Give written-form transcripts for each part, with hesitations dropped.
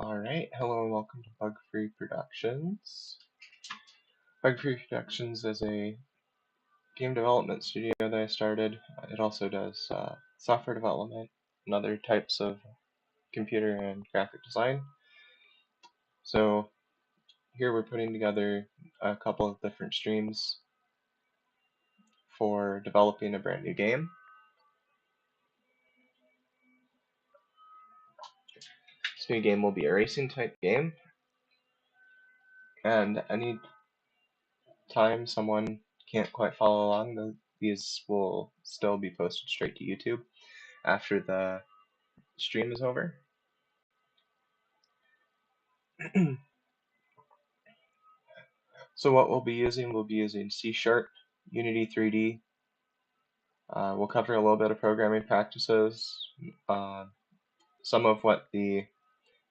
Alright, hello and welcome to Bug Free Productions. Bug Free Productions is a game development studio that I started. It also does software development and other types of computer and graphic design. So here we're putting together a couple of different streams for developing a brand new game. This new game will be a racing type game, and any time someone can't quite follow along, these will still be posted straight to YouTube after the stream is over. So what we'll be using C#, Unity 3D. We'll cover a little bit of programming practices, some of what the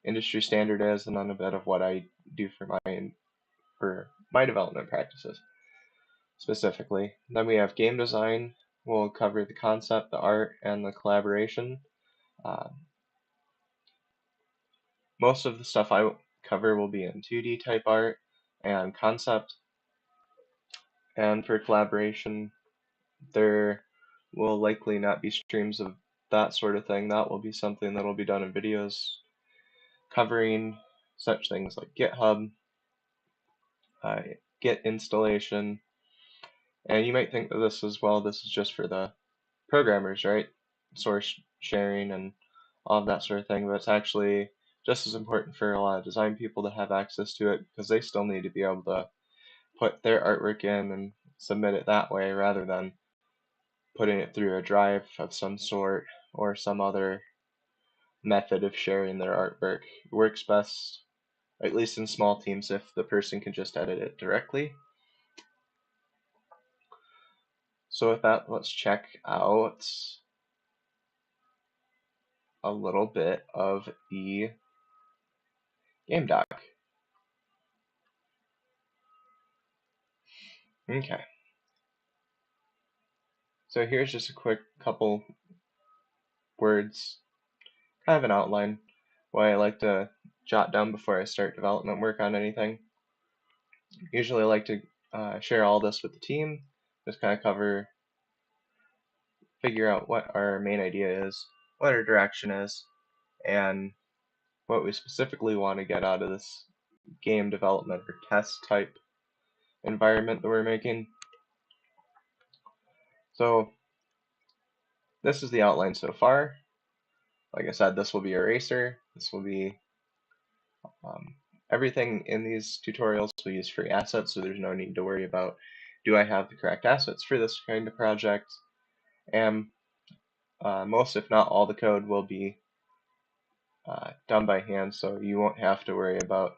industry standard is, and then a bit of what I do for my development practices specifically. Then we have game design. We'll cover the concept, the art, and the collaboration. Most of the stuff I cover will be in 2D type art and concept. And for collaboration, there will likely not be streams of that sort of thing. That will be something that will be done in videos covering such things like GitHub, Git installation, and you might think that this is just for the programmers, right? Source sharing and all of that sort of thing, but it's actually just as important for a lot of design people to have access to it because they still need to be able to put their artwork in and submit it that way rather than putting it through a drive of some sort or some other method of sharing their artwork. It works best, at least in small teams, if the person can just edit it directly. So with that, let's check out a little bit of the game doc. Okay. So here's just a quick couple words, kind of an outline, what I like to jot down before I start development work on anything. Usually I like to share all this with the team, just kind of figure out what our main idea is, what our direction is, and what we specifically want to get out of this game development or test type environment that we're making. So this is the outline so far. Like I said, this will be a racer. This will be everything in these tutorials we use free assets, so there's no need to worry about, do I have the correct assets for this kind of project? And most, if not all, the code will be done by hand, so you won't have to worry about,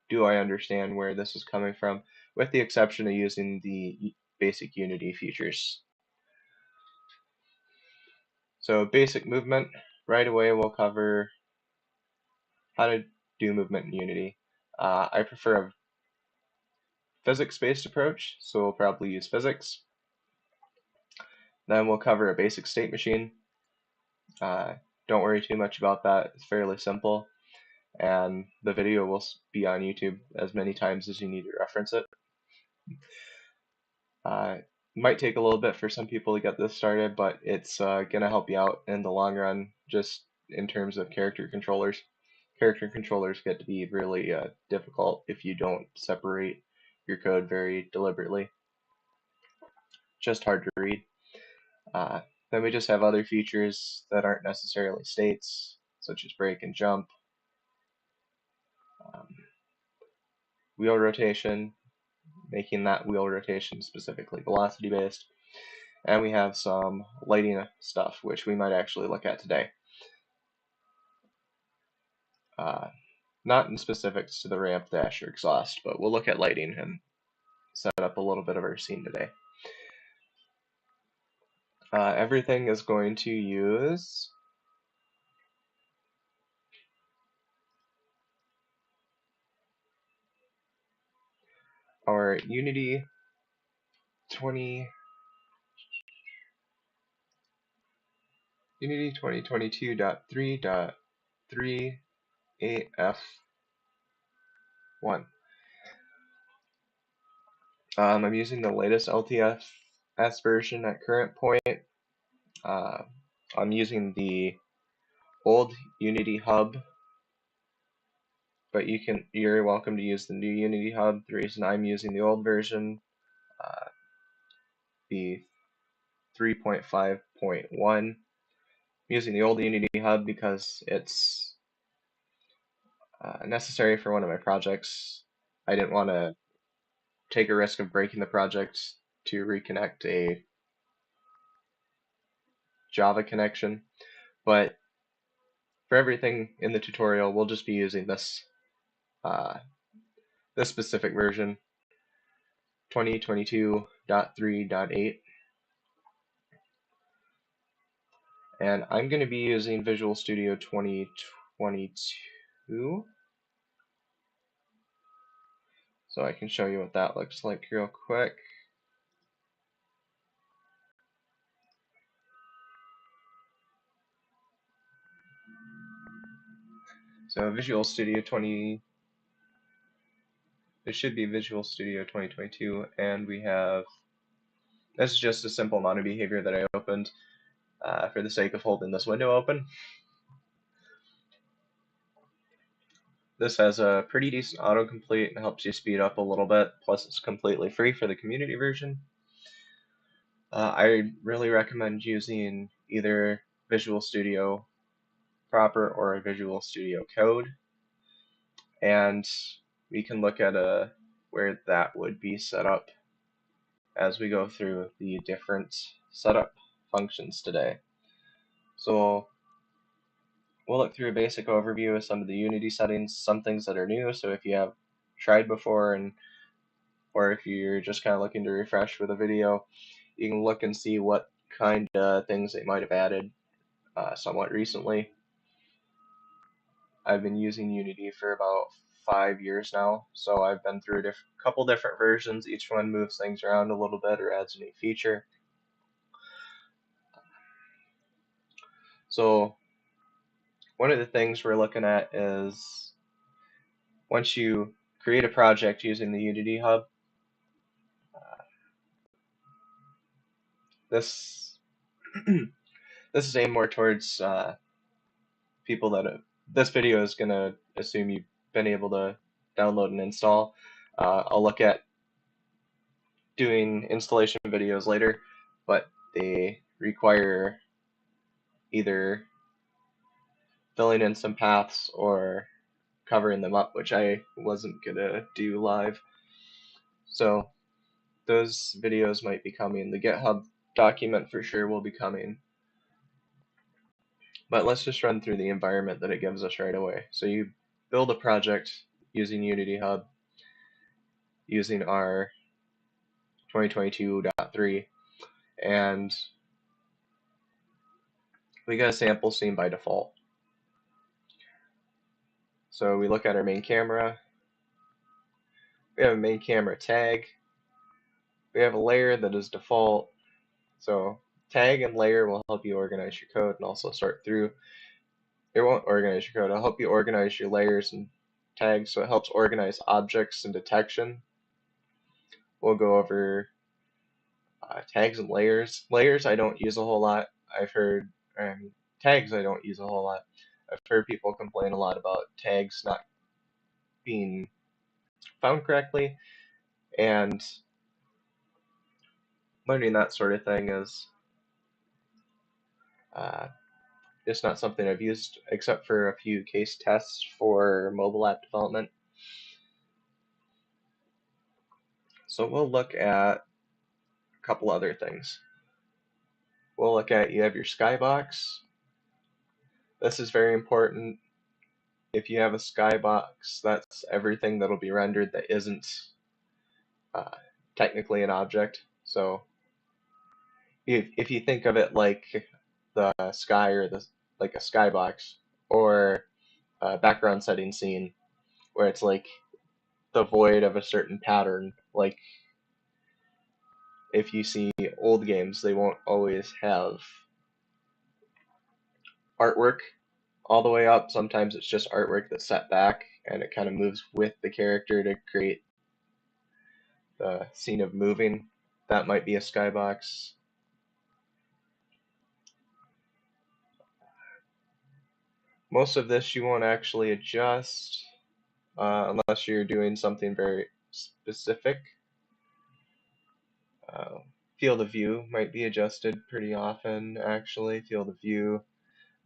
do I understand where this is coming from, with the exception of using the basic Unity features. So basic movement, right away we'll cover how to do movement in Unity. I prefer a physics-based approach, so we'll probably use physics. Then we'll cover a basic state machine. Don't worry too much about that, it's fairly simple. And the video will be on YouTube as many times as you need to reference it. Might take a little bit for some people to get this started, but it's going to help you out in the long run, just in terms of character controllers. Character controllers get to be really difficult if you don't separate your code very deliberately. Just hard to read. Then we just have other features that aren't necessarily states, such as break and jump. Wheel rotation, making that wheel rotation specifically velocity based. And we have some lighting stuff, which we might actually look at today. Not in specifics to the ramp, dash, or exhaust, but we'll look at lighting and set up a little bit of our scene today. Everything is going to use our Unity 2022.3.3 AF1. I'm using the latest LTFS version at current point. I'm using the old Unity Hub, but you're welcome to use the new Unity Hub. The reason I'm using the old version, the 3.5.1, I'm using the old Unity Hub because it's necessary for one of my projects. I didn't want to take a risk of breaking the project to reconnect a Java connection, but for everything in the tutorial, we'll just be using this this specific version, 2022.3.8, and I'm going to be using Visual Studio 2022, so I can show you what that looks like real quick. So Visual Studio 20, it should be Visual Studio 2022, and we have, this is just a simple mono behavior that I opened for the sake of holding this window open. This has a pretty decent autocomplete and helps you speed up a little bit, plus it's completely free for the community version. I really recommend using either Visual Studio proper or Visual Studio Code, and we can look at where that would be set up as we go through the different setup functions today. So we'll look through a basic overview of some of the Unity settings, some things that are new, so if you have tried before or if you're just kind of looking to refresh with a video, you can look and see what kind of things they might have added somewhat recently. I've been using Unity for about 5 years now, so I've been through a couple different versions. Each one moves things around a little bit or adds a new feature. So one of the things we're looking at is once you create a project using the Unity Hub, this this is aimed more towards people that this video is going to assume you've been able to download and install. I'll look at doing installation videos later, but they require either filling in some paths or covering them up, which I wasn't going to do live. So those videos might be coming. The GitHub document for sure will be coming. But let's just run through the environment that it gives us right away. So you build a project using Unity Hub, using our 2022.3, and we got a sample scene by default. So we look at our main camera, we have a main camera tag, we have a layer that is default. So tag and layer will help you organize your code and also sort through. It won't organize your code, it'll help you organize your layers and tags, so it helps organize objects and detection. We'll go over tags and layers. Layers I don't use a whole lot. I've heard tags I don't use a whole lot. I've heard people complain a lot about tags not being found correctly, and learning that sort of thing is it's not something I've used except for a few case tests for mobile app development. So we'll look at a couple other things. We'll look at, you have your skybox. This is very important. If you have a skybox, that's everything that'll be rendered that isn't technically an object. So if you think of it like the sky or like a skybox or a background setting scene where it's like the void of a certain pattern, like if you see old games, they won't always have artwork all the way up. Sometimes it's just artwork that's set back and it kind of moves with the character to create the scene of moving. That might be a skybox. Most of this you won't actually adjust unless you're doing something very specific. Field of view might be adjusted pretty often, actually. Field of view,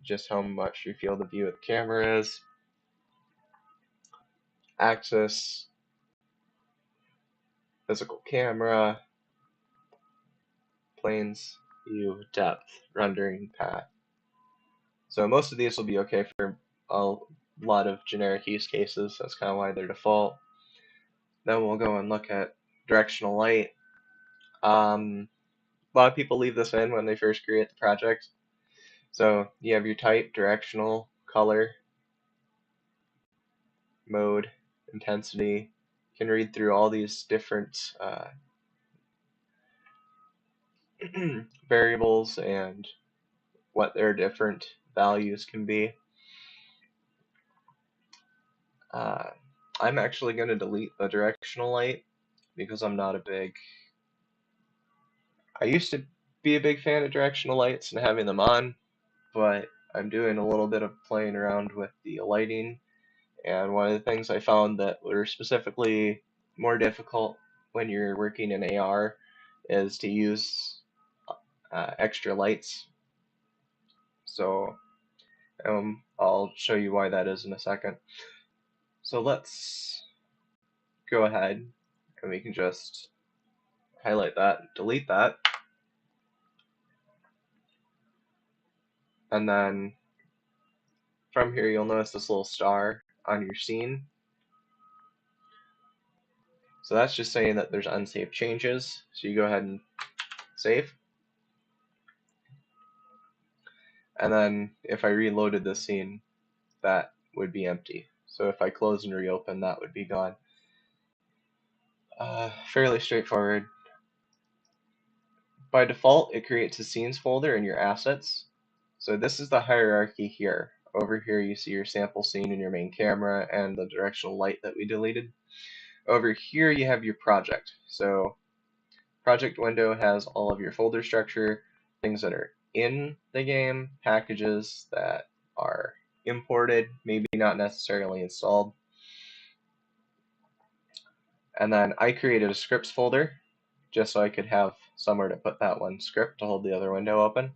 just how much your field of view of the camera is. Axis, physical camera, planes, view, depth, rendering, path. So most of these will be okay for a lot of generic use cases. That's kind of why they're default. Then we'll go and look at directional light. A lot of people leave this in when they first create the project. So you have your type, directional, color, mode, intensity. You can read through all these different variables and what their different values can be. I'm actually going to delete the directional light because I'm not a big... I used to be a big fan of directional lights and having them on, but I'm doing a little bit of playing around with the lighting, and one of the things I found that were specifically more difficult when you're working in AR is to use extra lights. So I'll show you why that is in a second. So let's go ahead and we can just highlight that, delete that, and then from here you'll notice this little star on your scene. So that's just saying that there's unsaved changes. So you go ahead and save. And then if I reloaded this scene, that would be empty. So if I close and reopen, that would be gone. Fairly straightforward. By default, it creates a scenes folder in your assets. So this is the hierarchy here. Over here you see your sample scene and your main camera and the directional light that we deleted. Over here you have your project. So project window has all of your folder structure, things that are in the game, packages that are imported, maybe not necessarily installed. And then I created a scripts folder just so I could have somewhere to put that one script to hold the other window open.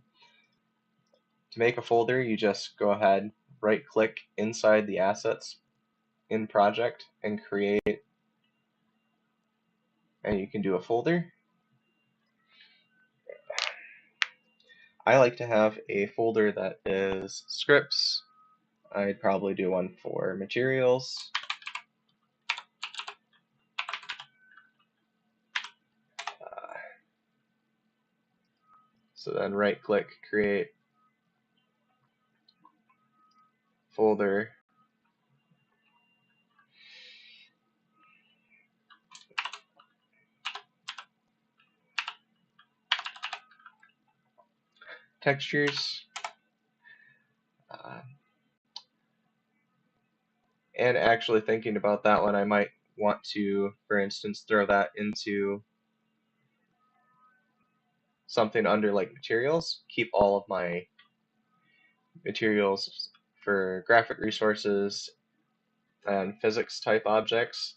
To make a folder, you just go ahead, right click inside the assets in project and create, and you can do a folder. I like to have a folder that is scripts. I'd probably do one for materials. So then right click, create folder. Textures. And actually thinking about that one, I might want to, for instance, throw that into something under like materials, keep all of my materials for graphic resources and physics type objects.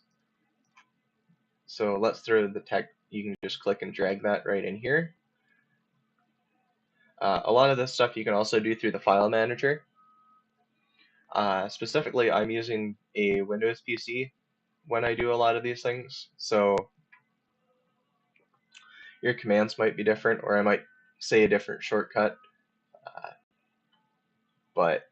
So let's throw the tech, you can just click and drag that right in here. A lot of this stuff you can also do through the file manager. Specifically, I'm using a Windows PC when I do a lot of these things, so your commands might be different, or I might say a different shortcut, but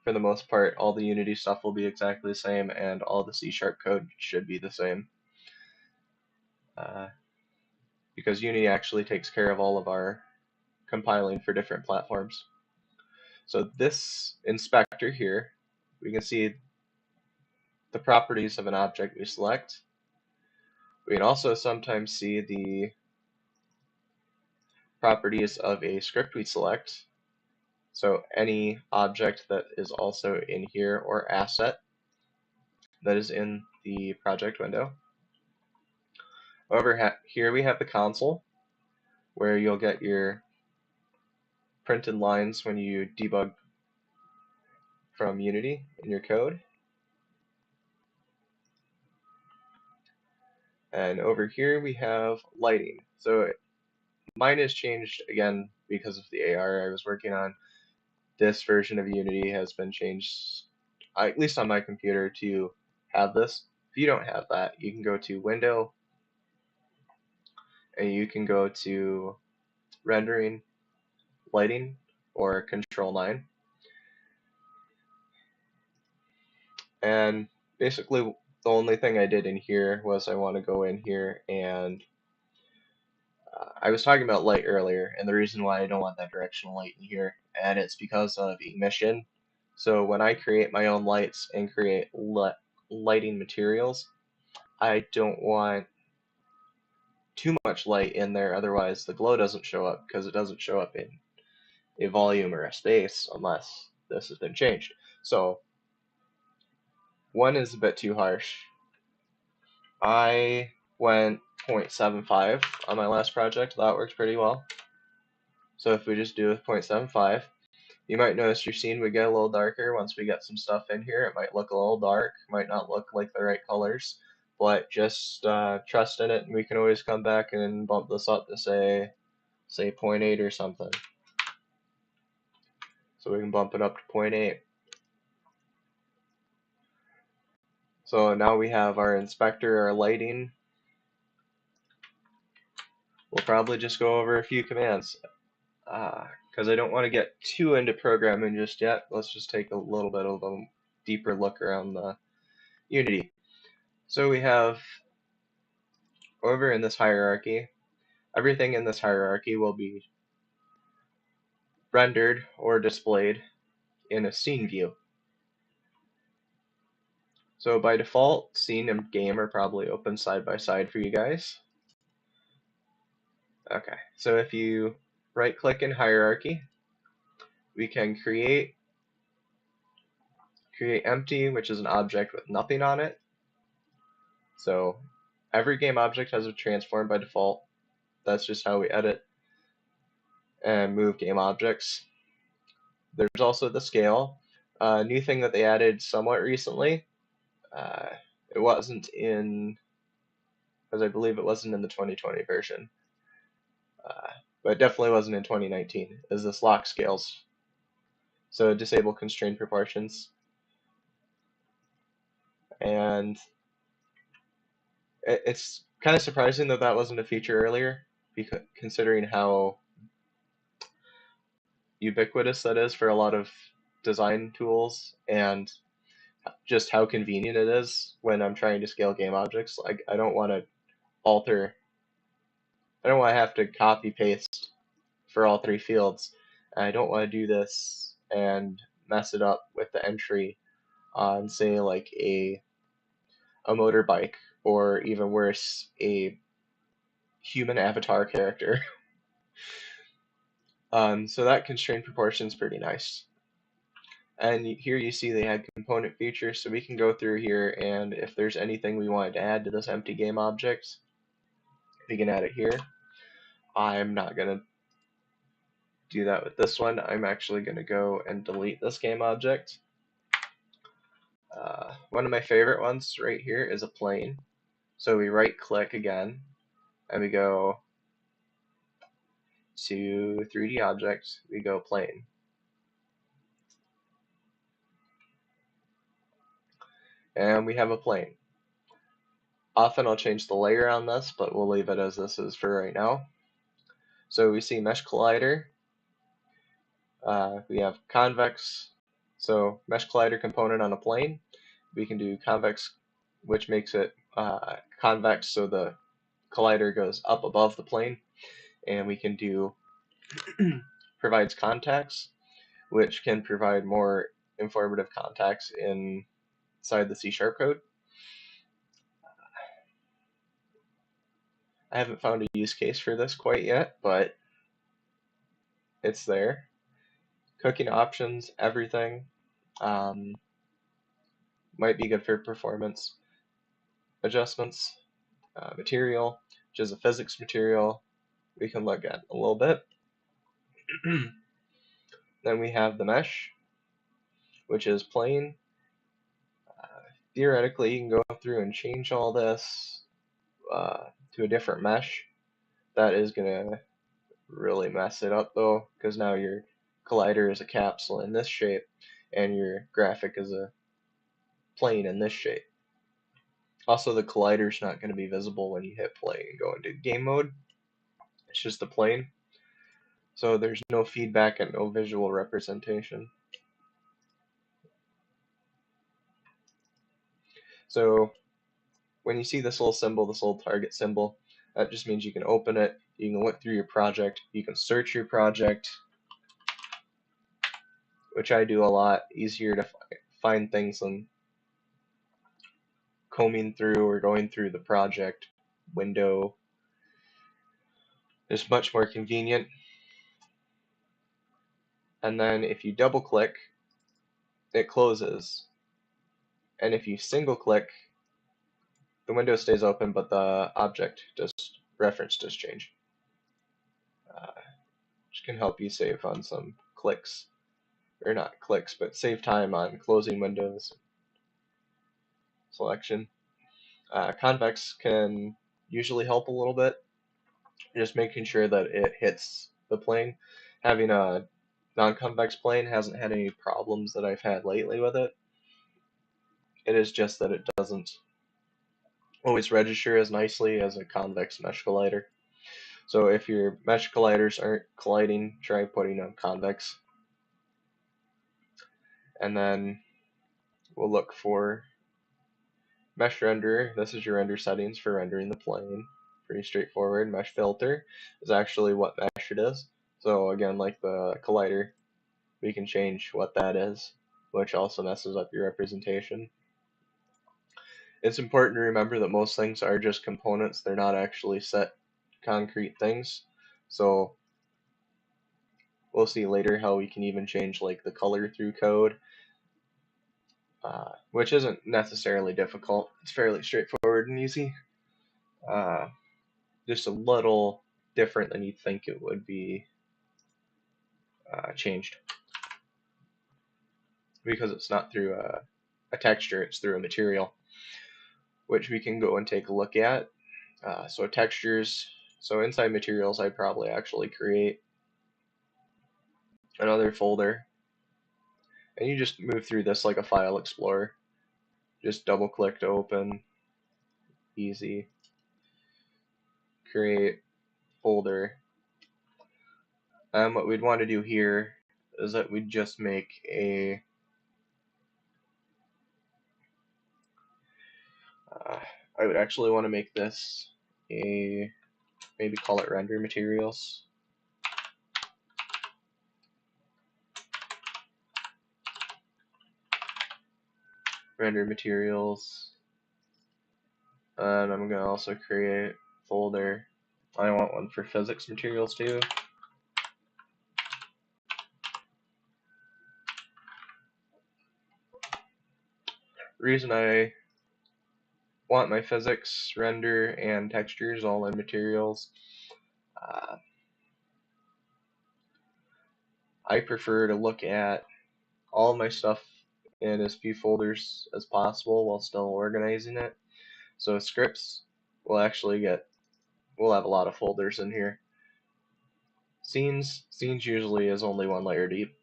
for the most part, all the Unity stuff will be exactly the same, and all the C# code should be the same. Because Unity actually takes care of all of our compiling for different platforms. So this inspector here, we can see the properties of an object we select. We can also sometimes see the properties of a script we select. So any object that is also in here or asset that is in the project window. Over here we have the console where you'll get your printed lines when you debug from Unity in your code. And over here we have lighting. So mine has changed again because of the AR I was working on. This version of Unity has been changed, at least on my computer, to have this. If you don't have that, you can go to Window, and you can go to Rendering, Lighting, or Control 9. And basically, the only thing I did in here was I want to go in here and I was talking about light earlier, and the reason why I don't want that directional light in here, and it's because of emission. So when I create my own lights and create lighting materials, I don't want too much light in there, otherwise the glow doesn't show up because it doesn't show up in a volume or a space unless this has been changed. So one is a bit too harsh. I went 0.75 on my last project. That works pretty well. So if we just do 0.75, you might notice your scene would get a little darker once we get some stuff in here. It might look a little dark, might not look like the right colors, but just trust in it, and we can always come back and bump this up to say 0.8 or something. So we can bump it up to 0.8. So now we have our inspector, our lighting. We'll probably just go over a few commands because I don't want to get too into programming just yet. Let's just take a little bit of a deeper look around the Unity. So we have over in this hierarchy, everything in this hierarchy will be rendered or displayed in a scene view. So by default, scene and game are probably open side by side for you guys. Okay, so if you right click in hierarchy, we can create empty, which is an object with nothing on it. So every game object has a transform by default. That's just how we edit and move game objects. There's also the scale. A new thing that they added somewhat recently. It wasn't in, because I believe it wasn't in the 2020 version, but it definitely wasn't in 2019, is this lock scales. So disable constrained proportions. And it's kind of surprising that that wasn't a feature earlier, because considering how ubiquitous that is for a lot of design tools and just how convenient it is when I'm trying to scale game objects. Like I don't want to alter, I don't want to have to copy paste for all three fields. I don't want to do this and mess it up with the entry on say like a motorbike or even worse, a human avatar character. So that constrained proportion is pretty nice. And here you see they had component features, so we can go through here, and if there's anything we wanted to add to this empty game object, we can add it here. I'm not going to do that with this one. I'm actually going to go and delete this game object. One of my favorite ones right here is a plane. So we right click again, and we go to 3D object, we go plane. And we have a plane. Often I'll change the layer on this, but we'll leave it as this is for right now. So we see mesh collider. We have convex, so mesh collider component on a plane. We can do convex, which makes it convex, so the collider goes up above the plane. And we can do provides contacts, which can provide more informative contacts inside the C# code. I haven't found a use case for this quite yet, but it's there. Cooking options, everything. Might be good for performance adjustments. Material, which is a physics material, we can look at a little bit. Then we have the mesh, which is plane. Theoretically, you can go through and change all this to a different mesh. That is going to really mess it up though, because now your collider is a capsule in this shape, and your graphic is a plane in this shape. Also, the collider is not going to be visible when you hit play and go into game mode. It's just a plane. So there's no feedback and no visual representation. So when you see this little symbol, this little target symbol, that just means you can open it, you can look through your project, you can search your project, which I do a lot, easier to find things than combing through or going through the project window. It's much more convenient. And then if you double click, it closes. And if you single click, the window stays open, but the object reference does change. Which can help you save on some clicks, or not clicks, but save time on closing windows selection. Convex can usually help a little bit, just making sure that it hits the plane. Having a non-convex plane hasn't had any problems that I've had lately with it. It is just that it doesn't always register as nicely as a convex mesh collider. So if your mesh colliders aren't colliding, try putting on convex. And then we'll look for mesh renderer. This is your render settings for rendering the plane. Pretty straightforward. Mesh filter is actually what mesh it is. So again, like the collider, we can change what that is, which also messes up your representation. It's important to remember that most things are just components. They're not actually set concrete things. So we'll see later how we can even change like the color through code, which isn't necessarily difficult. It's fairly straightforward and easy. Just a little different than you'd think it would be changed, because it's not through a texture, it's through a material, which we can go and take a look at. So textures, so inside materials, I'd probably actually create another folder, and you just move through this like a file explorer. Just double click to open, easy, create folder. And what we'd want to do here is that we'd just make I would actually want to make this maybe call it render materials. Render materials. And I'm going to also create a folder. I want one for physics materials too. The reason I want my physics, render, and textures all in materials, I prefer to look at all of my stuff in as few folders as possible while still organizing it. So scripts will actually we'll have a lot of folders in here. Scenes usually is only one layer deep,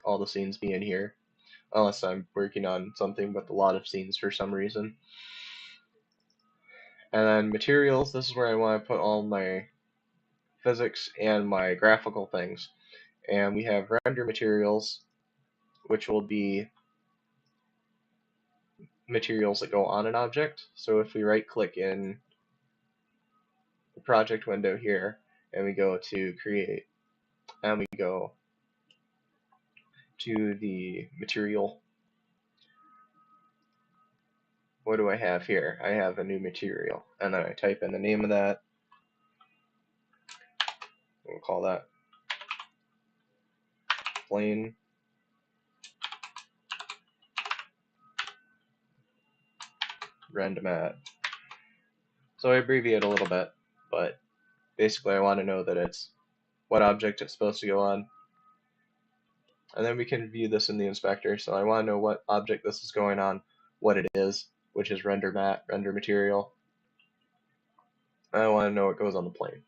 all the scenes being here, unless I'm working on something with a lot of scenes for some reason. And then materials, this is where I want to put all my physics and my graphical things. And we have render materials, which will be materials that go on an object. So if we right click in the project window here and we go to create, and we go to the material, what do I have here? I have a new material, and then I type in the name of that. We'll call that plane. Rend_mat. So I abbreviate a little bit, but basically I want to know that it's what object it's supposed to go on. And then we can view this in the inspector. So I want to know what object this is going on, what it is, which is render_mat, render material. I want to know what goes on the plane.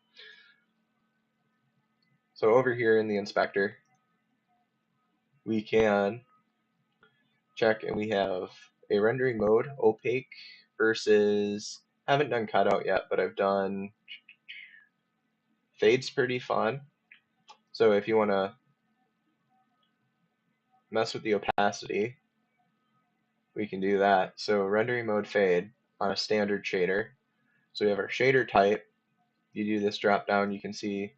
So over here in the inspector, we can check, and we have a rendering mode, opaque versus, haven't done cutout yet, but I've done fade's pretty fun. So if you want to mess with the opacity, we can do that. So rendering mode fade on a standard shader. So we have our shader type. You do this drop down, you can see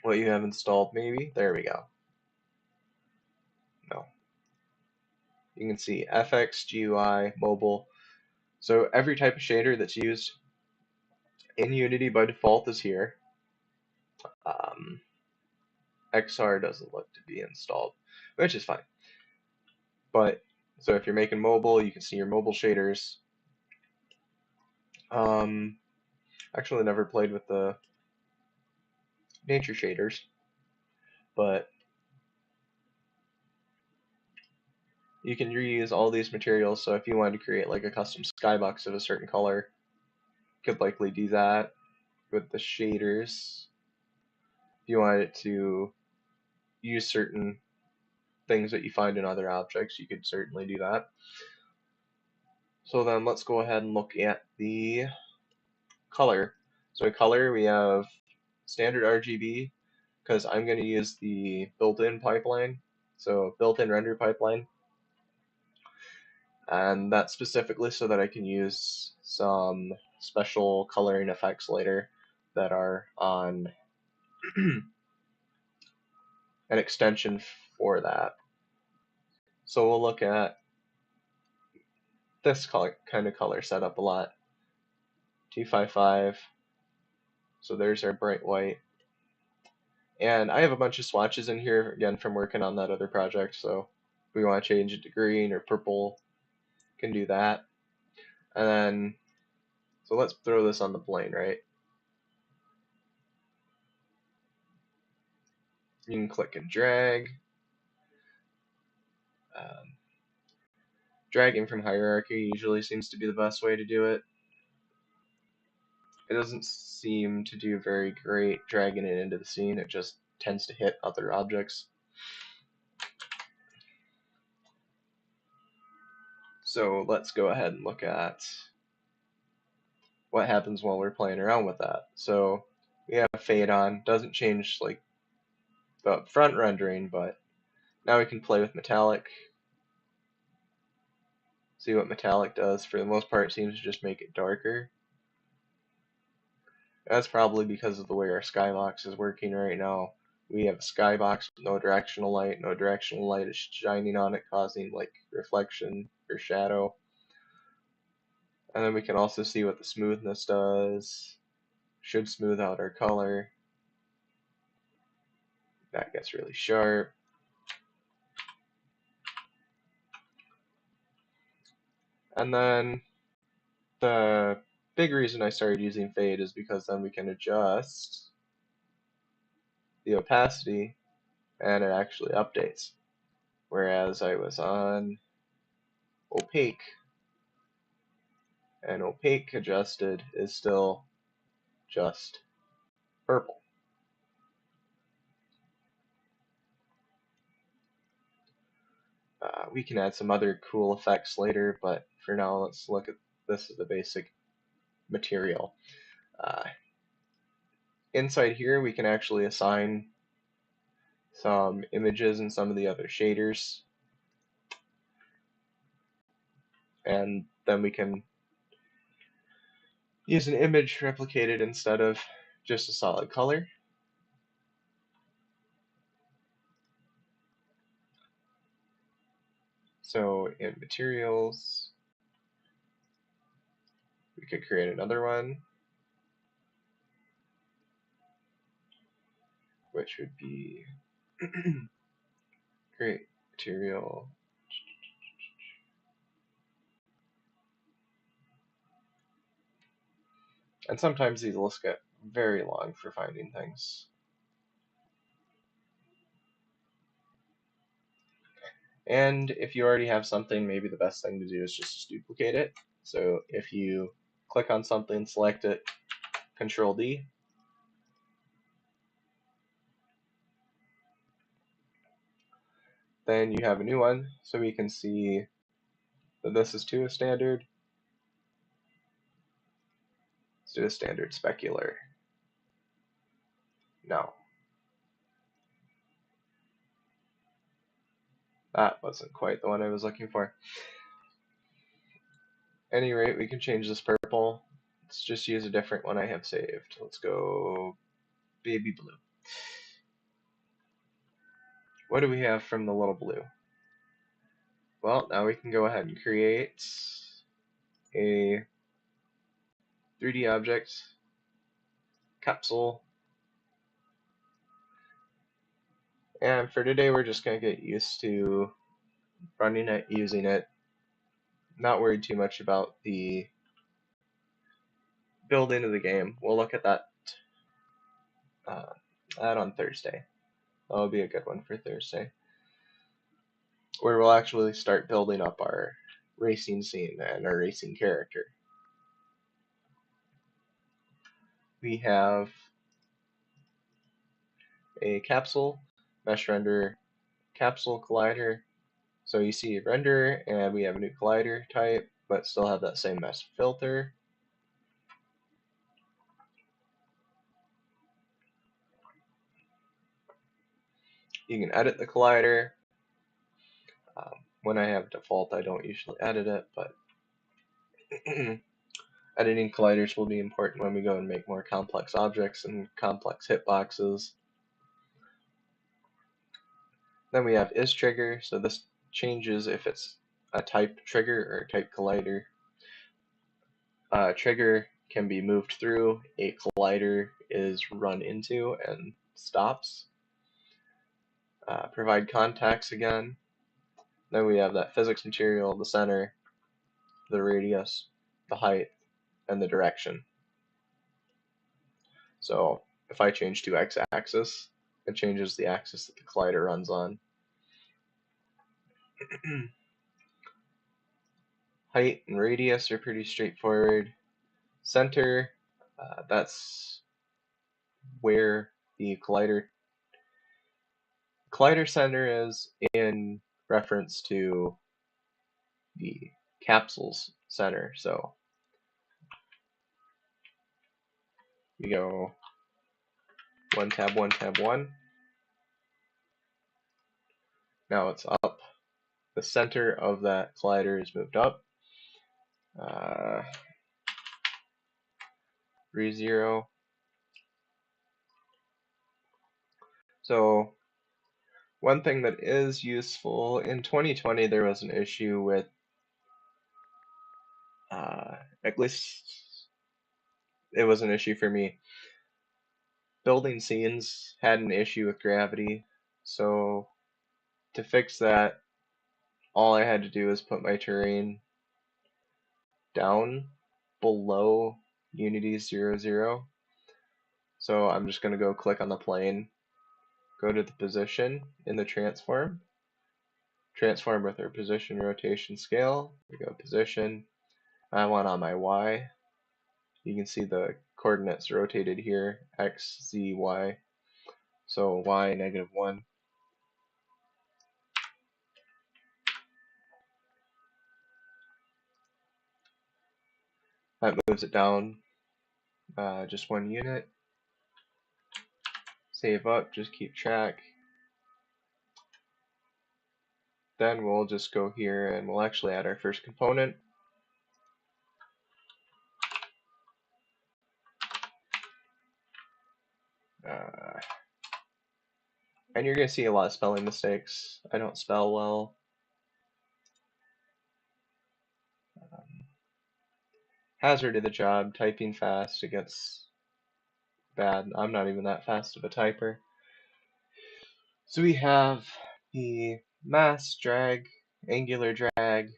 what you have installed maybe. There we go. No. You can see FX, GUI, mobile. So every type of shader that's used in Unity by default is here. XR doesn't look to be installed, which is fine. But so if you're making mobile, you can see your mobile shaders. Actually never played with the nature shaders, but you can reuse all these materials. So if you wanted to create like a custom skybox of a certain color, you could likely do that with the shaders. If you wanted to use certain things that you find in other objects, you could certainly do that. So then let's go ahead and look at the color. So color, we have standard RGB, because I'm going to use the built-in pipeline, so built-in render pipeline, and that's specifically so that I can use some special coloring effects later that are on an extension for that. So we'll look at this kind of color setup a lot. 255. So there's our bright white. And I have a bunch of swatches in here, again, from working on that other project. So if we want to change it to green or purple, can do that. And then, so let's throw this on the plane, right? You can click and drag. Dragging from hierarchy usually seems to be the best way to do it. It doesn't seem to do very great dragging it into the scene. It just tends to hit other objects. So let's go ahead and look at what happens while we're playing around with that. So we have fade on, doesn't change like the front rendering, but now we can play with metallic. See what metallic does. For the most part, it seems to just make it darker. That's probably because of the way our skybox is working right now. We have a skybox with no directional light. No directional light is shining on it, causing like reflection or shadow. And then we can also see what the smoothness does. Should smooth out our color. That gets really sharp. And then the big reason I started using fade is because then we can adjust the opacity and it actually updates. Whereas I was on opaque, and opaque adjusted is still just purple. We can add some other cool effects later, but for now let's look at this as the basic material. Inside here we can actually assign some images and some of the other shaders, and then we can use an image replicated instead of just a solid color. So in materials, we could create another one, which would be Create material. And sometimes these lists get very long for finding things. And if you already have something, maybe the best thing to do is just duplicate it. So if you click on something, select it, Control D, then you have a new one, so we can see that this is to a standard. Let's do a standard specular. No. That wasn't quite the one I was looking for. At any rate, we can change this purple. Let's just use a different one I have saved. Let's go baby blue. What do we have from the little blue? Well, now we can go ahead and create a 3D object capsule. And for today, we're just going to get used to running it, using it. Not worried too much about the building of the game. We'll look at that on Thursday. That'll be a good one for Thursday, where we'll actually start building up our racing scene and our racing character. We have a capsule, mesh render, capsule collider. So you see render, and we have a new collider type, but still have that same mesh filter. You can edit the collider. When I have default, I don't usually edit it, but editing colliders will be important when we go and make more complex objects and complex hitboxes. Then we have isTrigger, so this changes if it's a type trigger or a type collider. Trigger can be moved through, a collider is run into and stops. Provide contacts again. Then we have that physics material, the center, the radius, the height, and the direction. So if I change to x-axis, it changes the axis that the collider runs on. Height and radius are pretty straightforward. Center, that's where the collider center is in reference to the capsule's center. So we go 1 tab 1 tab 1. Now it's up. The center of that collider is moved up. 3-0. So one thing that is useful, in 2020 there was an issue with, at least it was an issue for me, building scenes had an issue with gravity. So to fix that, all I had to do was put my terrain down below Unity 00. So I'm just going to go click on the plane, go to the position in the transform with our position, rotation, scale. We go position. I want on my Y. You can see the coordinates rotated here, X, Z, Y. So Y, -1. That moves it down just 1 unit. Save up, just keep track. Then we'll just go here and we'll actually add our first component. And you're going to see a lot of spelling mistakes. I don't spell well. Hazard of the job, typing fast, it gets bad. I'm not even that fast of a typer. So we have the mass, drag, angular drag,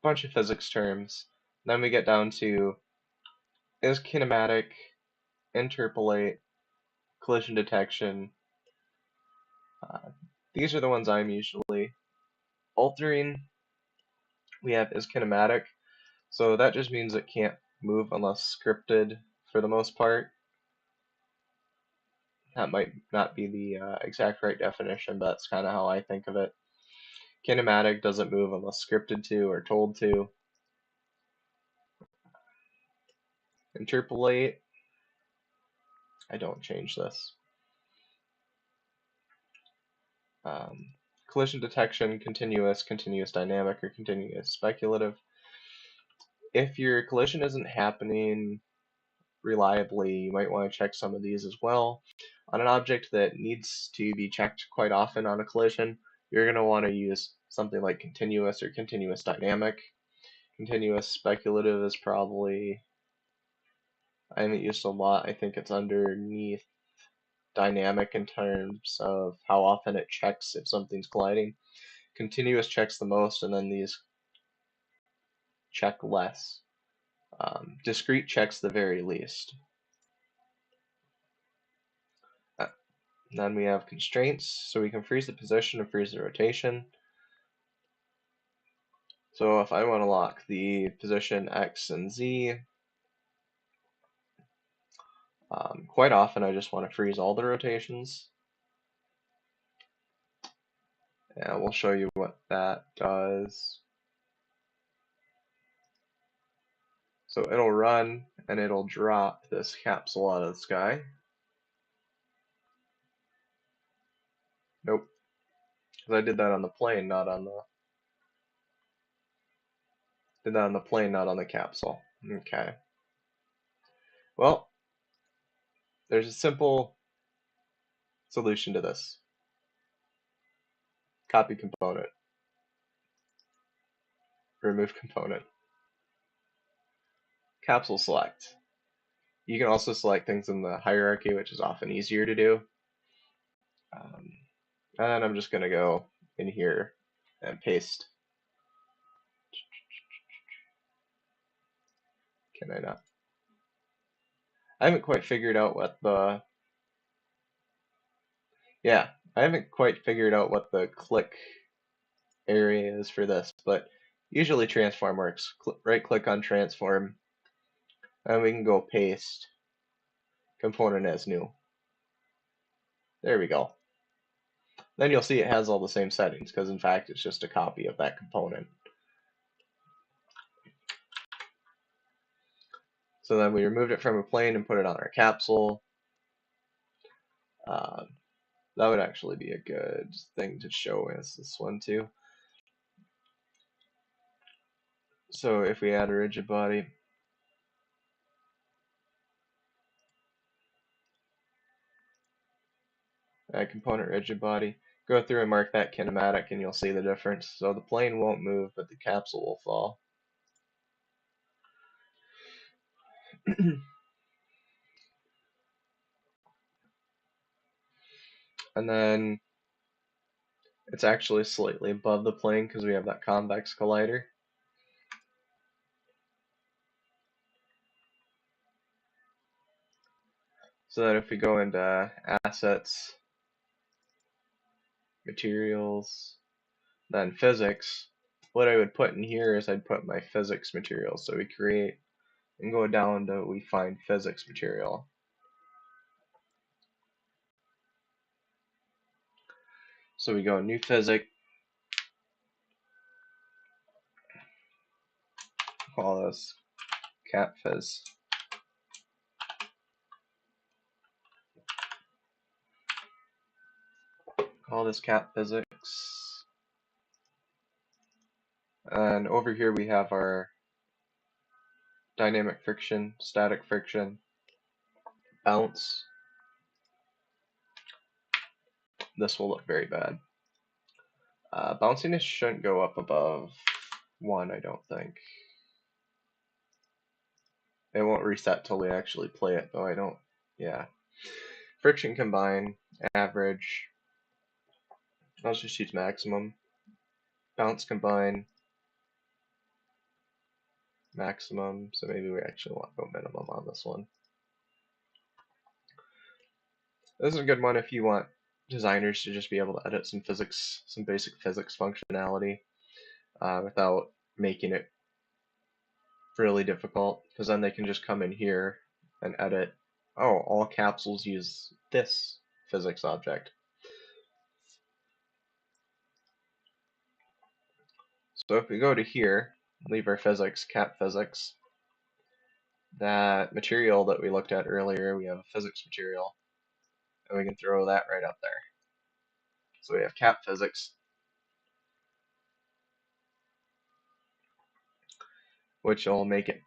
bunch of physics terms. Then we get down to is kinematic, interpolate, collision detection. These are the ones I'm usually altering. We have is kinematic, so that just means it can't move unless scripted for the most part. That might not be the exact right definition, but that's kind of how I think of it. Kinematic doesn't move unless scripted to or told to. Interpolate, I don't change this. Collision detection, continuous, continuous dynamic, or continuous speculative. If your collision isn't happening reliably, you might want to check some of these as well. On an object that needs to be checked quite often on a collision, you're going to want to use something like continuous or continuous dynamic. Continuous speculative is probably, I haven't used a lot, I think it's underneath dynamic in terms of how often it checks if something's colliding. Continuous checks the most, and then these check less. Discrete checks the very least. Then we have constraints, so we can freeze the position and freeze the rotation. So if I want to lock the position X and Z, quite often I just want to freeze all the rotations. And we'll show you what that does. So it'll run and it'll drop this capsule out of the sky. Nope, because I did that on the plane, not on the capsule. Okay. Well, there's a simple solution to this. Copy component. Remove component. Capsule select. You can also select things in the hierarchy, which is often easier to do. And I'm just going to go in here and paste. Can I not? I haven't quite figured out what the click area is for this, but usually transform works. Right click on transform, and we can go paste component as new. There we go. Then you'll see it has all the same settings, because in fact it's just a copy of that component. So then we removed it from a plane and put it on our capsule. That would actually be a good thing to show as this one too. So if we add a rigid body, add component rigid body, go through and mark that kinematic and you'll see the difference. So the plane won't move, but the capsule will fall. And then it's actually slightly above the plane because we have that convex collider. So that if we go into assets, materials, then physics, what I would put in here is I'd put my physics material. So we create and go down to we find physics material. So we go new physics, call this cat phys. Call this cat physics. And over here we have our dynamic friction, static friction, bounce. This will look very bad. Bounciness shouldn't go up above 1, I don't think. It won't reset till we actually play it, though I don't, yeah. Friction combine, average. Let's just use maximum. Bounce combine, maximum. So maybe we actually want to go minimum on this one. This is a good one if you want designers to just be able to edit some physics, some basic physics functionality without making it really difficult, because then they can just come in here and edit, oh, all capsules use this physics object. So if we go to here, leave our physics, cap physics, that material that we looked at earlier, we have a physics material, and we can throw that right up there. So we have cap physics, which will make it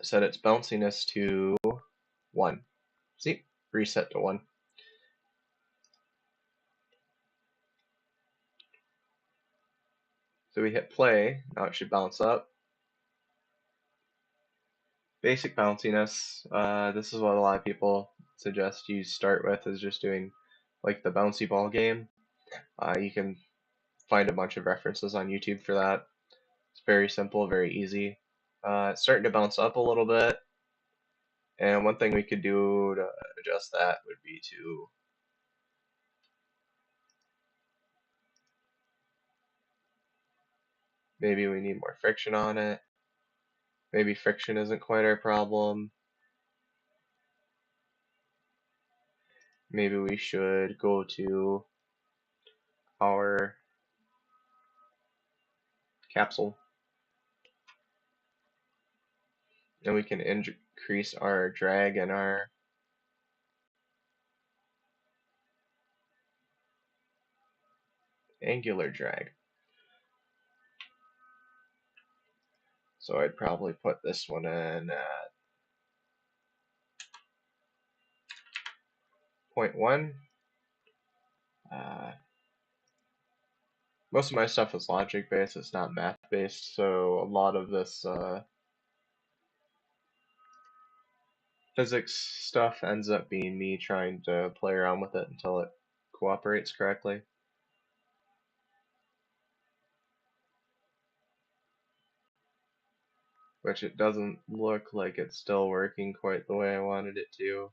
set its bounciness to 1. See? Reset to 1. So we hit play, now it should bounce up. Basic bounciness, this is what a lot of people suggest you start with, is just doing like the bouncy ball game. You can find a bunch of references on YouTube for that. It's very simple, very easy. It's starting to bounce up a little bit, and one thing we could do to adjust that would be to maybe we need more friction on it. Maybe friction isn't quite our problem. Maybe we should go to our capsule and we can increase our drag and our angular drag. So I'd probably put this one in at 0.1. Most of my stuff is logic based, it's not math based, so a lot of this physics stuff ends up being me trying to play around with it until it cooperates correctly. Which it doesn't look like it's still working quite the way I wanted it to.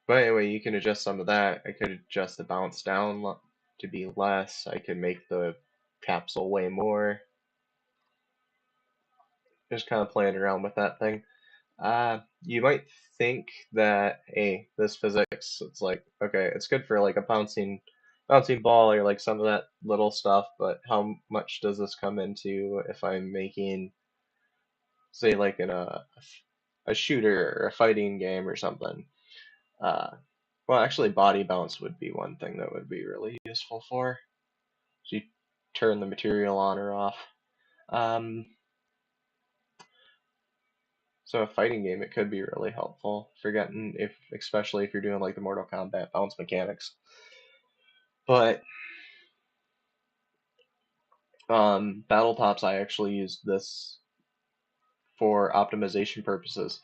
But anyway, you can adjust some of that. I could adjust the bounce down to be less. I could make the capsule weigh more. Just kind of playing around with that thing. You might think that, hey, this physics, it's like, okay, it's good for like a bouncing ball or like some of that little stuff, but how much does this come into if I'm making, say, like in a shooter or a fighting game or something? Well, actually, body bounce would be one thing that would be really useful for. So you turn the material on or off. So a fighting game, it could be really helpful. Forgetting if, especially if you're doing like the Mortal Kombat bounce mechanics. But Battle Tops, I actually used this for optimization purposes.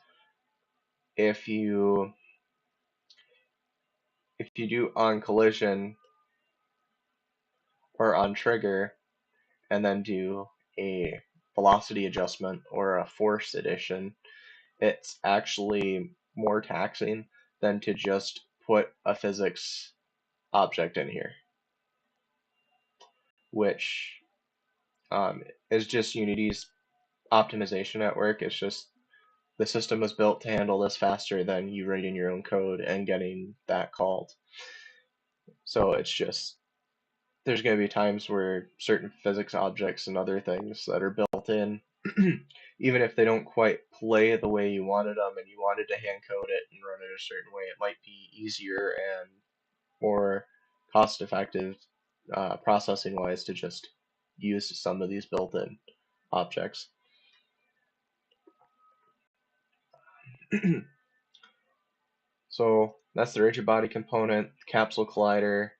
If you do on collision or on trigger, and then do a velocity adjustment or a force addition, it's actually more taxing than to just put a physics object in here, which is just Unity's optimization network. It's just the system was built to handle this faster than you writing your own code and getting that called. So it's just, there's going to be times where certain physics objects and other things that are built in, even if they don't quite play the way you wanted them and you wanted to hand code it and run it a certain way, it might be easier and more cost effective processing wise to just use some of these built-in objects. So that's the rigid body component, the capsule collider.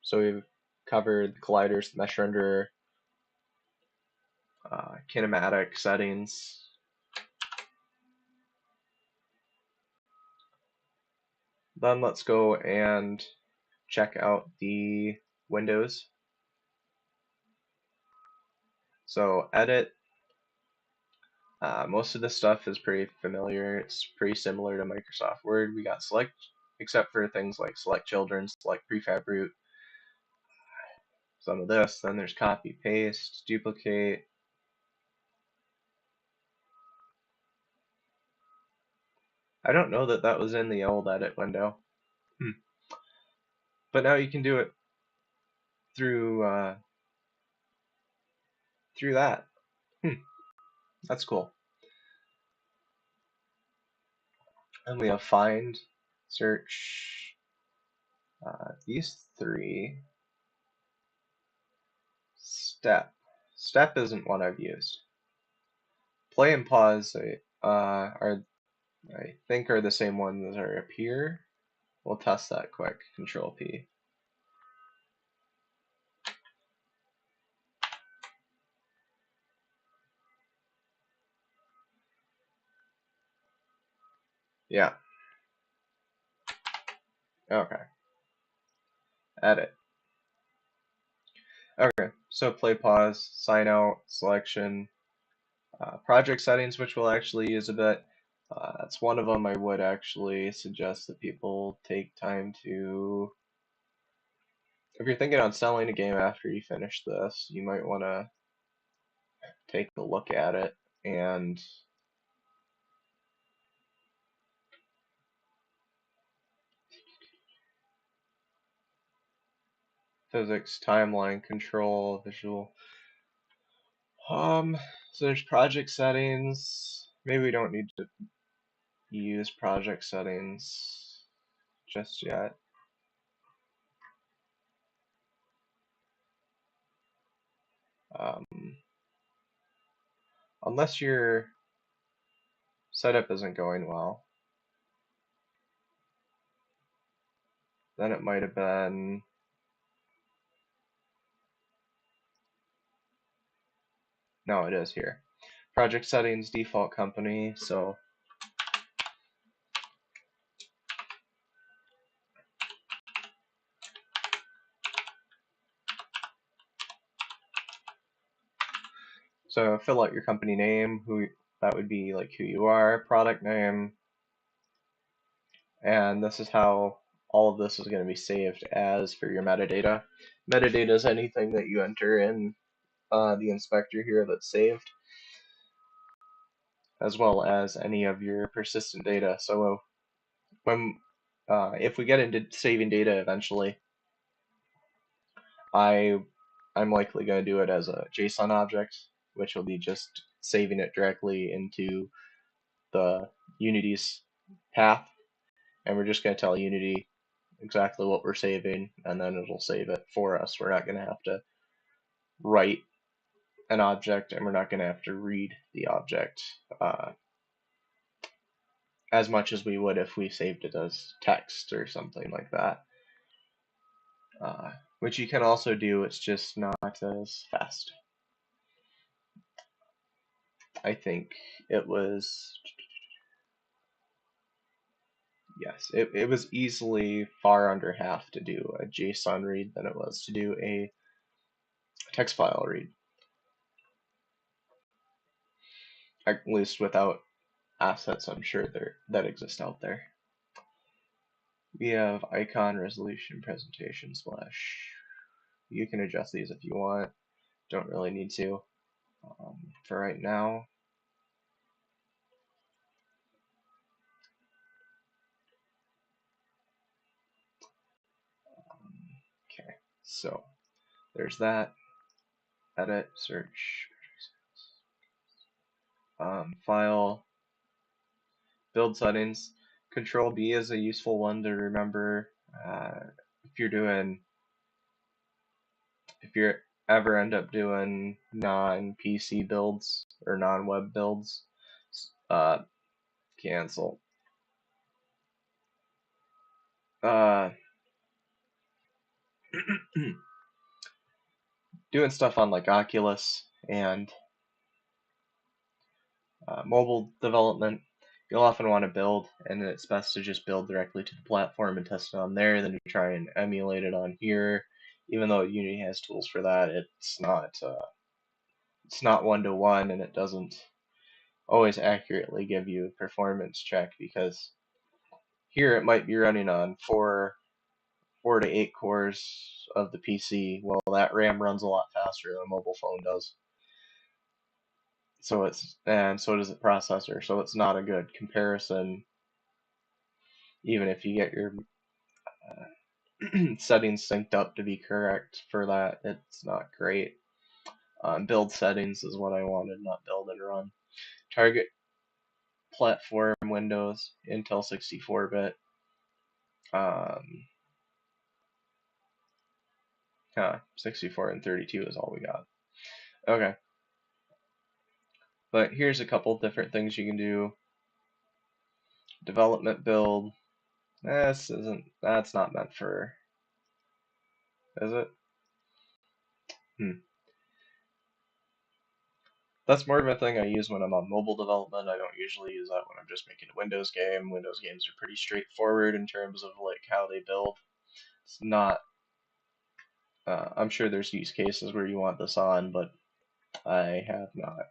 So we've covered the colliders, the mesh renderer, kinematic settings. Then let's go and check out the windows. So edit, most of this stuff is pretty familiar. It's pretty similar to Microsoft Word. We got select, except for things like select children, select prefab root, some of this. Then there's copy, paste, duplicate. I don't know that that was in the old edit window. But now you can do it through through that. That's cool. And we have find, search, these three. Step. Step isn't one I've used. Play and pause are, I think, are the same ones that are up here. We'll test that quick. Control P. Yeah. Okay. Edit. Okay. So play, pause, sign out, selection, project settings, which we'll actually use a bit. That's one of them I would actually suggest that people take time to. If you're thinking on selling a game after you finish this, you might want to take a look at it and physics, timeline, control, visual. So there's project settings. Maybe we don't need to use project settings just yet. Unless your setup isn't going well, then it might have been. No, it is here. Project settings, default company. So fill out your company name, who that would be, like who you are, product name, and this is how all of this is going to be saved as for your metadata. Metadata is anything that you enter in the inspector here that's saved, as well as any of your persistent data. So when if we get into saving data eventually, I'm likely going to do it as a JSON object, which will be just saving it directly into the Unity's path, and we're just going to tell Unity exactly what we're saving, and then it'll save it for us. We're not going to have to write an object, and we're not going to have to read the object as much as we would if we saved it as text or something like that. Which you can also do, it's just not as fast. I think it was, yes, it was easily far under half to do a JSON read than it was to do a text file read. At least without assets I'm sure that exist out there. We have icon, resolution, presentation, splash. You can adjust these if you want. Don't really need to. For right now, okay, so there's that. Edit, search, file, build settings. Control B is a useful one to remember if you ever end up doing non-PC builds or non-web builds, cancel. Doing stuff on like Oculus and mobile development, you'll often want to build, and it's best to just build directly to the platform and test it on there, then you try and emulate it on here. Even though Unity has tools for that, it's not one-to-one, and it doesn't always accurately give you a performance check, because here it might be running on four to eight cores of the PC. Well, that RAM runs a lot faster than a mobile phone does. And so does the processor. So it's not a good comparison, even if you get your settings synced up to be correct for that. It's not great. Build settings is what I wanted, not build and run. Target platform Windows, Intel 64-bit. 64 and 32 is all we got. Okay. But here's a couple different things you can do. Development build. That's not meant for, is it? That's more of a thing I use when I'm on mobile development. I don't usually use that when I'm just making a Windows game. Windows games are pretty straightforward in terms of like how they build. It's not. I'm sure there's use cases where you want this on, but I have not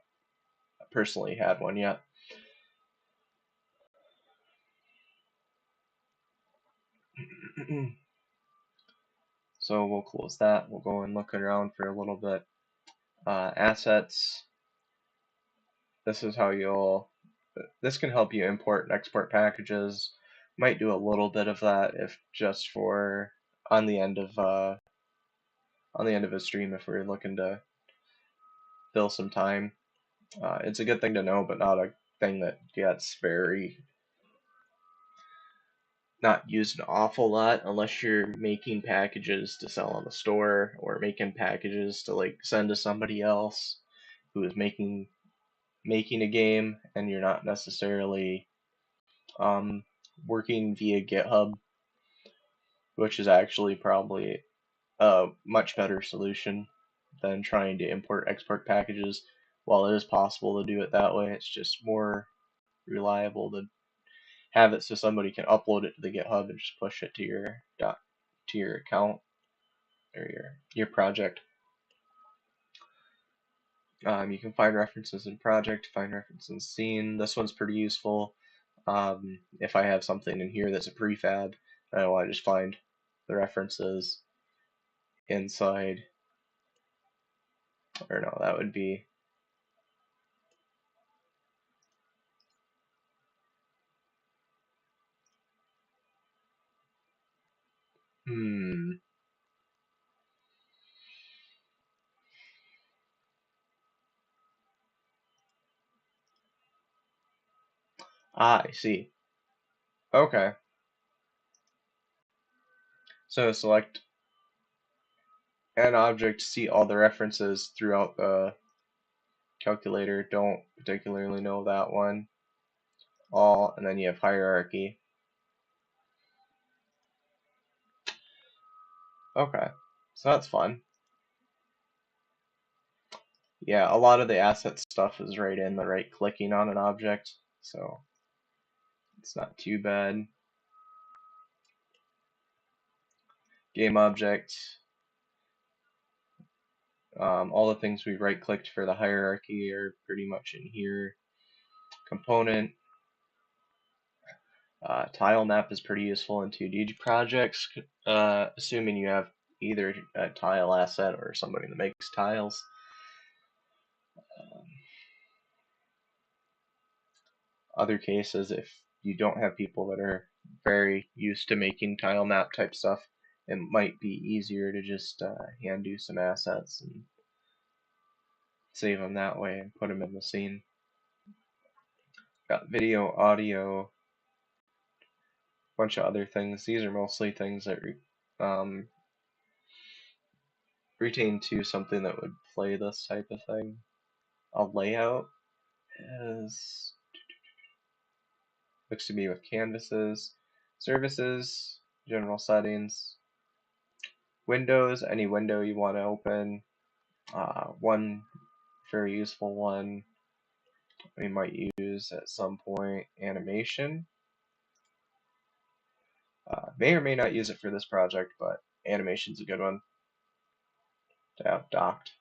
personally had one yet. So we'll close that. We'll go and look around for a little bit. Assets. This is how this can help you import and export packages. Might do a little bit of that if just for on the end of a stream if we're looking to fill some time. It's a good thing to know, but not a thing that gets not used an awful lot unless you're making packages to sell on the store or making packages to like send to somebody else who is making a game, and you're not necessarily working via GitHub, which is actually probably a much better solution than trying to export packages. While it is possible to do it that way, it's just more reliable to have it so somebody can upload it to the GitHub and just push it to your account or your project. You can find references in project, find references in scene. This one's pretty useful. If I have something in here that's a prefab, I want to just find the references inside, or no, that would be I see. Okay. So select an object, see all the references throughout the calculator. Don't particularly know that one. All, and then you have hierarchy. Okay, so that's fun. Yeah, a lot of the asset stuff is right in the right clicking on an object, so it's not too bad. Game object. All the things we right clicked for the hierarchy are pretty much in here. Component. Tile map is pretty useful in 2D projects, assuming you have either a tile asset or somebody that makes tiles. Other cases, if you don't have people that are very used to making tile map type stuff, it might be easier to just hand do some assets and save them that way and put them in the scene. Got video, audio, a bunch of other things. These are mostly things that retain to something that would play this type of thing. A layout is looks to be with canvases, services, general settings, windows, any window you want to open. One very useful one we might use at some point animation. May or may not use it for this project, but animation's a good one to have docked.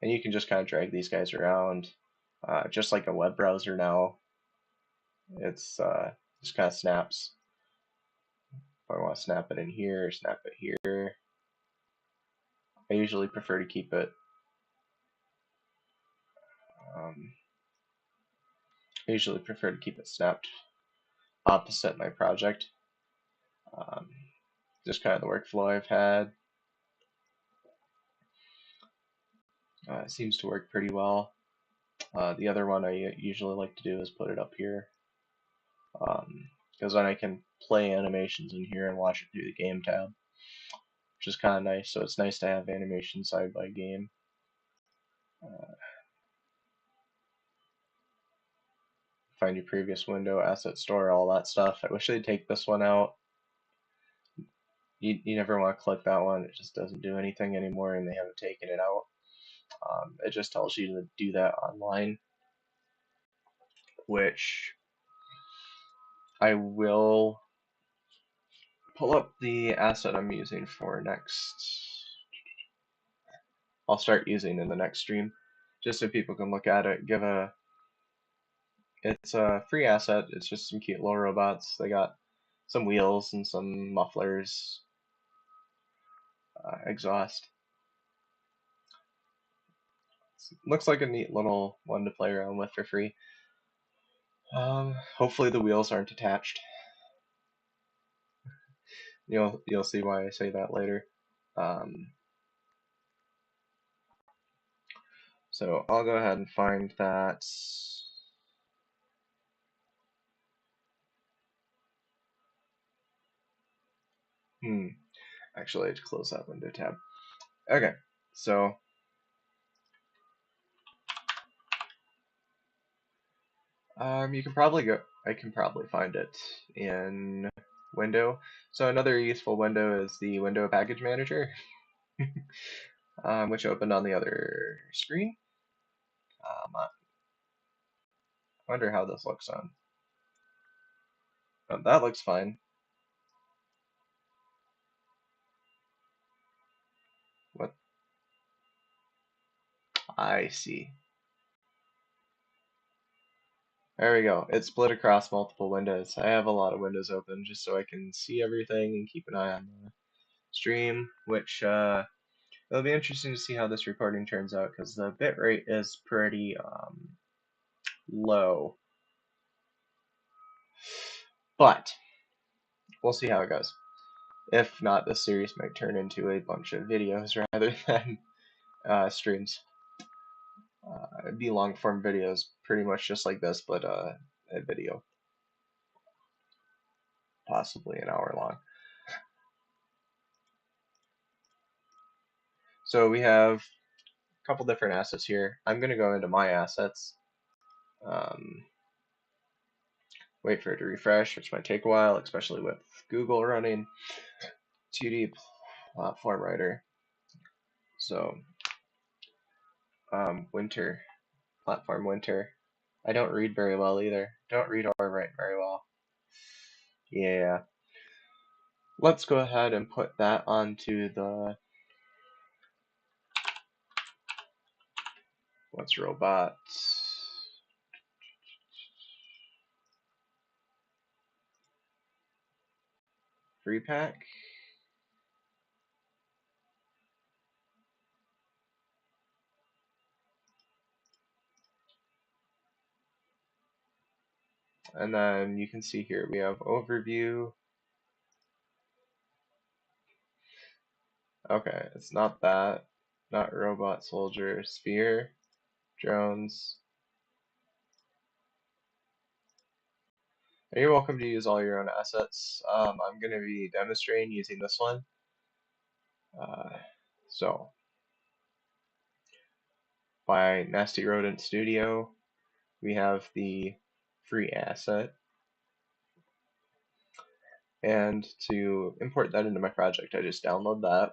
And you can just kind of drag these guys around, just like a web browser now. It's just kind of snaps. If I want to snap it in here, snap it here. I usually prefer to keep it snapped opposite my project. Just kind of the workflow I've had. It seems to work pretty well. The other one I usually like to do is put it up here, because then I can play animations in here and watch it through the game tab, which is kind of nice. So it's nice to have animation side by game. Find your previous window, asset store, all that stuff. I wish they'd take this one out. You never want to click that one. It just doesn't do anything anymore, and they haven't taken it out. It just tells you to do that online, which I will pull up the asset I'm using for next. I'll start using in the next stream, just so people can look at it. It's a free asset. It's just some cute little robots. They got some wheels and some mufflers, exhaust. Looks like a neat little one to play around with for free. Hopefully the wheels aren't attached. You'll see why I say that later. So I'll go ahead and find that. Actually, I have to close that window tab. Okay, so you can probably go. I can probably find it in window. So another useful window is the window package manager, which opened on the other screen. I wonder how this looks on. Oh, that looks fine. What? I see. There we go. It's split across multiple windows. I have a lot of windows open just so I can see everything and keep an eye on the stream, which it'll be interesting to see how this recording turns out because the bitrate is pretty low. But we'll see how it goes. If not, this series might turn into a bunch of videos rather than streams. It'd be long form videos, pretty much just like this, but a video. Possibly an hour long. So we have a couple different assets here. I'm going to go into my assets. Wait for it to refresh, which might take a while, especially with Google running. 2D platform writer. So winter, platform winter. I don't read very well either. Don't read or write very well. Yeah. Let's go ahead and put that onto the what's robots. Free pack. And then you can see here we have overview. Okay, it's not that. Not robot, soldier, sphere, drones. And you're welcome to use all your own assets. I'm going to be demonstrating using this one. So, by Nasty Rodent Studio, we have the free asset. And to import that into my project, I just download that.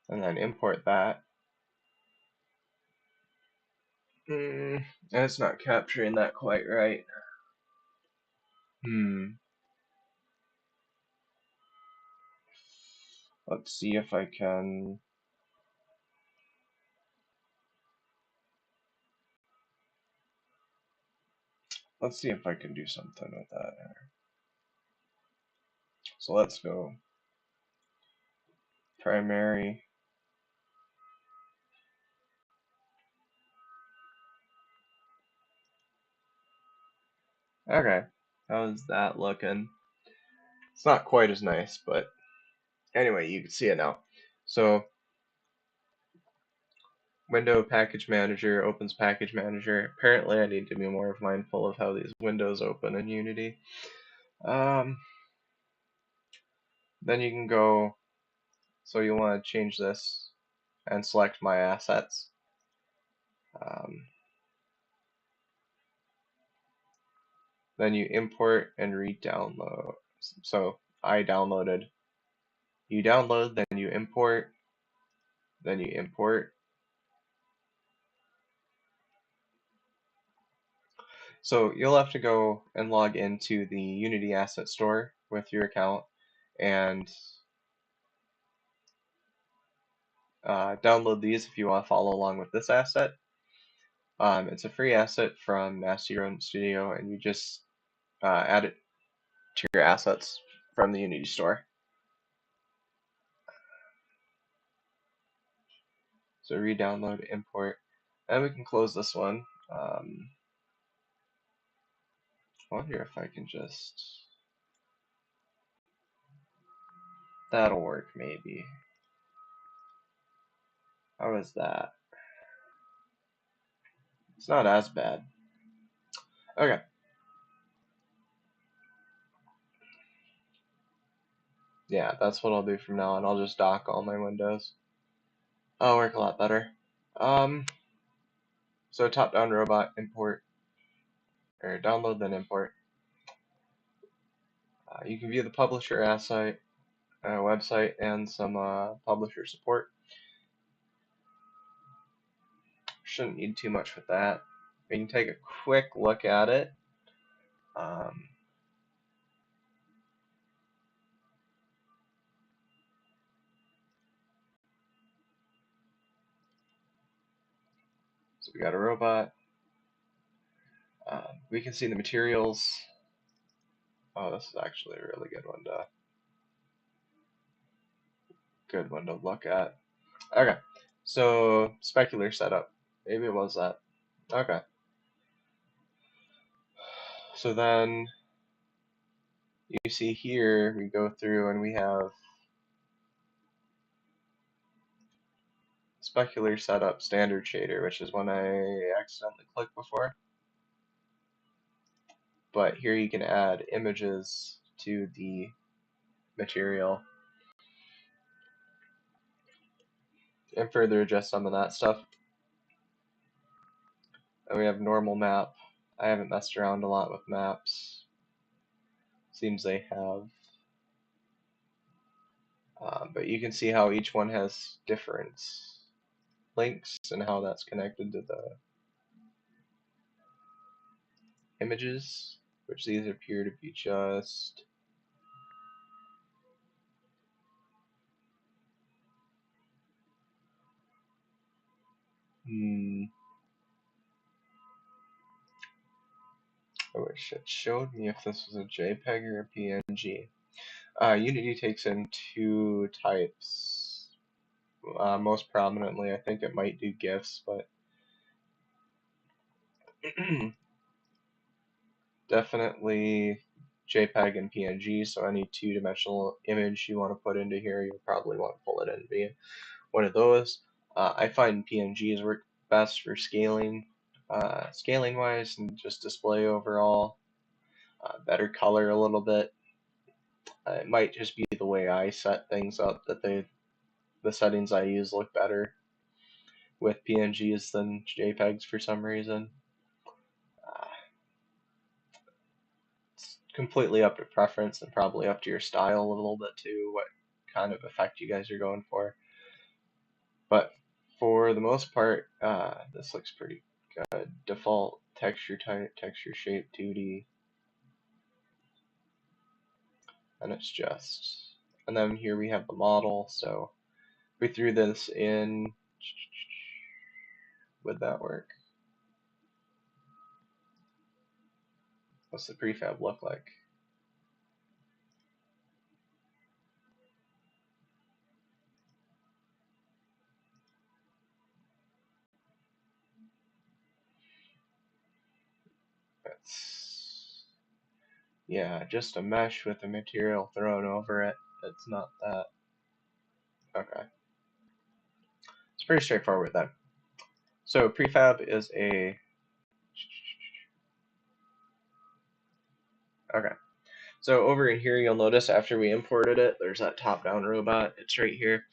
and then import that. It's not capturing that quite right. Let's see if I can. Let's see if I can do something with that. So let's go primary. Okay, how's that looking? It's not quite as nice, but anyway, you can see it now. So window package manager opens package manager. Apparently I need to be more mindful of how these windows open in Unity. Then you can go, so you want to change this and select my assets. Then you import and re-download. So I downloaded. You download, then you import, then you import. So you'll have to go and log into the Unity Asset Store with your account and download these if you want to follow along with this asset. It's a free asset from Nasty Rodent Studio, and you just add it to your assets from the Unity Store. So re-download, import, and we can close this one. I wonder if I can just... That'll work, maybe. How is that? It's not as bad. Okay. Yeah, that's what I'll do from now on. I'll just dock all my windows. That'll work a lot better. So top-down robot import, or download then import. You can view the publisher asset, website, and some publisher support. Shouldn't need too much with that. We can take a quick look at it. So we got a robot. We can see the materials. Oh, this is actually a really good one to look at. Okay, so specular setup. Maybe it was that. Okay. So then you see here we go through and we have specular setup standard shader, which is one I accidentally clicked before. But here you can add images to the material and further adjust some of that stuff. And we have normal map. I haven't messed around a lot with maps. Seems they have. But you can see how each one has different links and how that's connected to the images, which these appear to be just I wish it showed me if this was a JPEG or a PNG. Unity takes in two types. Most prominently, I think it might do GIFs, but definitely JPEG and PNG, so any two-dimensional image you want to put into here, you'll probably want to pull it in via one of those. I find PNGs work best for scaling, scaling-wise, and just display overall. Better color a little bit. It might just be the way I set things up that the settings I use look better with PNGs than JPEGs for some reason. It's completely up to preference and probably up to your style a little bit too, what kind of effect you guys are going for. For the most part, this looks pretty good. Default texture type, texture shape 2D, and it's just, and then here we have the model. So if we threw this in, would that work? What's the prefab look like? It's, yeah, just a mesh with a material thrown over it. It's not that. Okay. It's pretty straightforward then. So prefab is a, okay. So over in here, you'll notice after we imported it, there's that top-down robot. It's right here.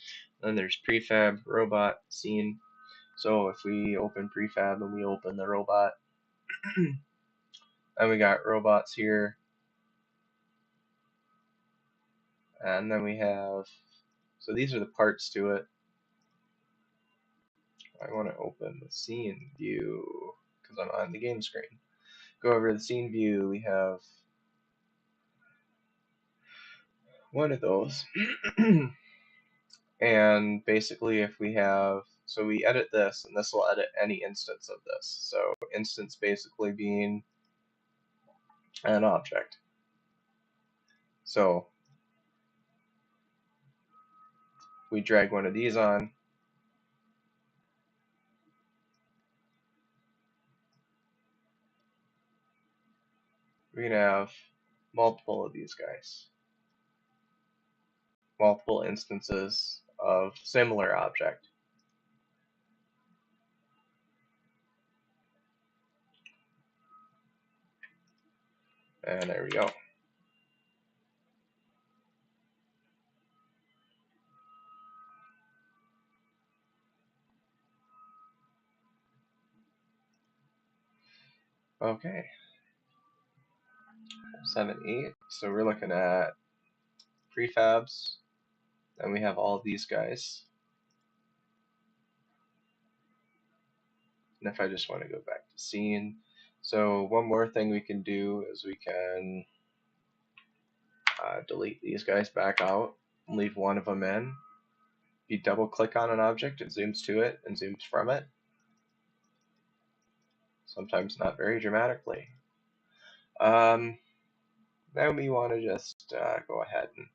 Then there's prefab, robot, scene. So if we open prefab and we open the robot, then we got robots here. And then we have, so these are the parts to it. I want to open the scene view because I'm on the game screen. Go over to the scene view, we have one of those. And basically if we have, so we edit this, and this will edit any instance of this. So instance basically being an object. So we drag one of these on, we can have multiple of these guys. Multiple instances of similar object. And there we go. Okay. 7, 8. So we're looking at prefabs. Then we have all of these guys. And if I just want to go back to scene. So one more thing we can do is we can delete these guys back out and leave one of them in. If you double click on an object, it zooms to it and zooms from it. Sometimes not very dramatically. Then we want to just go ahead and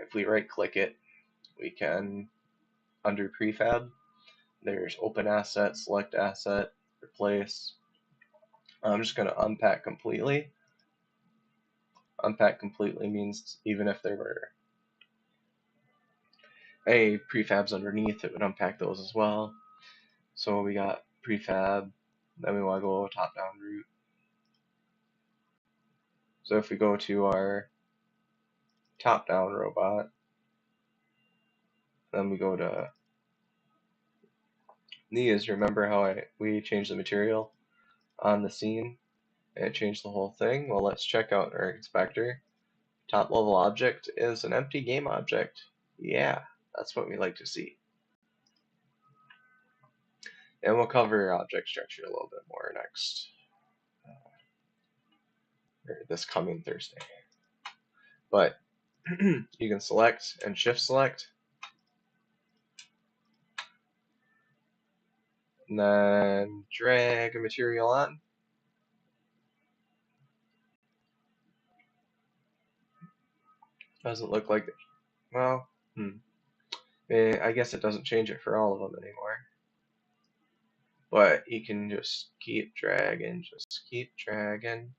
if we right click it, we can, under prefab, there's open asset, select asset, replace. I'm just going to unpack completely. Unpack completely means even if there were prefabs underneath, it would unpack those as well. So we got prefab, then we want to go top-down root. So if we go to our top-down robot, then we go to these. Remember how we changed the material on the scene and it changed the whole thing? Well, let's check out our inspector. Top level object is an empty game object. Yeah, that's what we like to see. And we'll cover object structure a little bit more next, or this coming Thursday. But you can select and shift select, and then drag a material on. Doesn't look like, well, I guess it doesn't change it for all of them anymore. But you can just keep dragging, just keep dragging.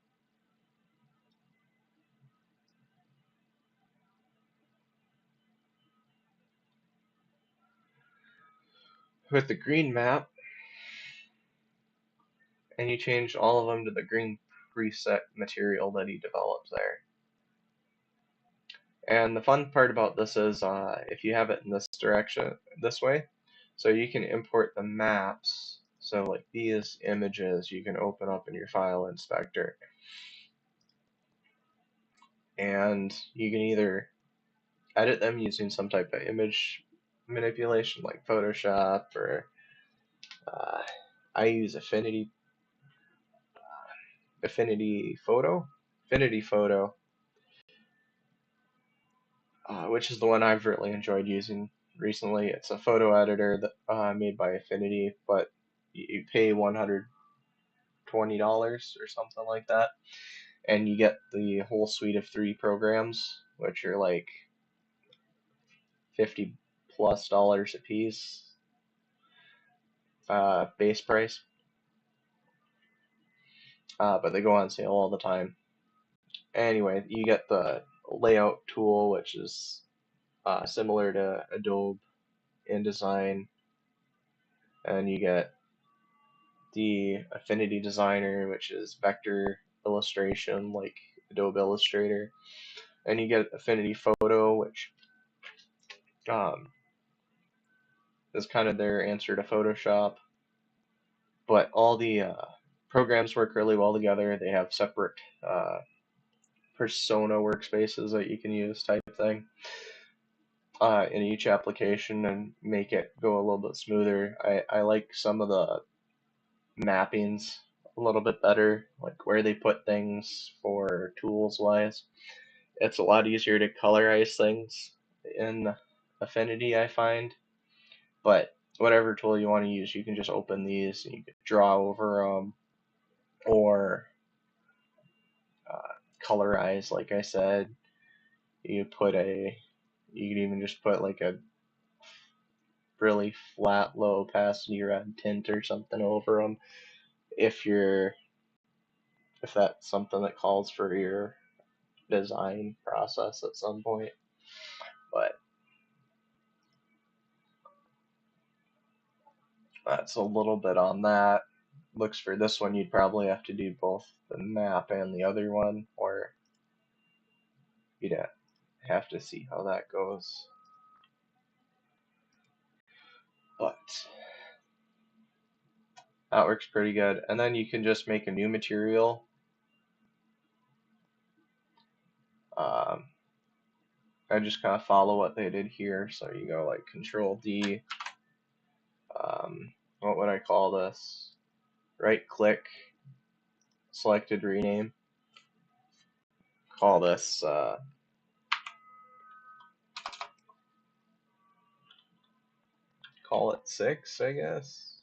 With the green map, and you change all of them to the green preset material that he developed there. And the fun part about this is if you have it in this direction, this way, so you can import the maps. So like these images you can open up in your file inspector. And you can either edit them using some type of image manipulation like Photoshop or I use Affinity Photo, which is the one I've really enjoyed using recently. It's a photo editor that made by Affinity, but you pay $120 or something like that, and you get the whole suite of 3 programs, which are like $50+ a piece, base price. But they go on sale all the time. Anyway, you get the layout tool, which is similar to Adobe InDesign, and you get the Affinity Designer, which is vector illustration like Adobe Illustrator, and you get Affinity Photo, which um, is kind of their answer to Photoshop. But all the programs work really well together. They have separate persona workspaces that you can use, type thing, in each application and make it go a little bit smoother. I like some of the mappings a little bit better, like where they put things for tools wise. It's a lot easier to colorize things in Affinity, I find. But whatever tool you want to use, you can just open these and you can draw over them or colorize, like I said. You can even just put like a really flat, low opacity red tint or something over them if that's something that calls for your design process at some point. But that's a little bit on that. Looks for this one, you'd probably have to do both the map and the other one, or you'd have to see how that goes. But that works pretty good. And then you can just make a new material. I just kind of follow what they did here. So you go like Control D. What would I call this? Right click, selected rename. Call this call it 6, I guess.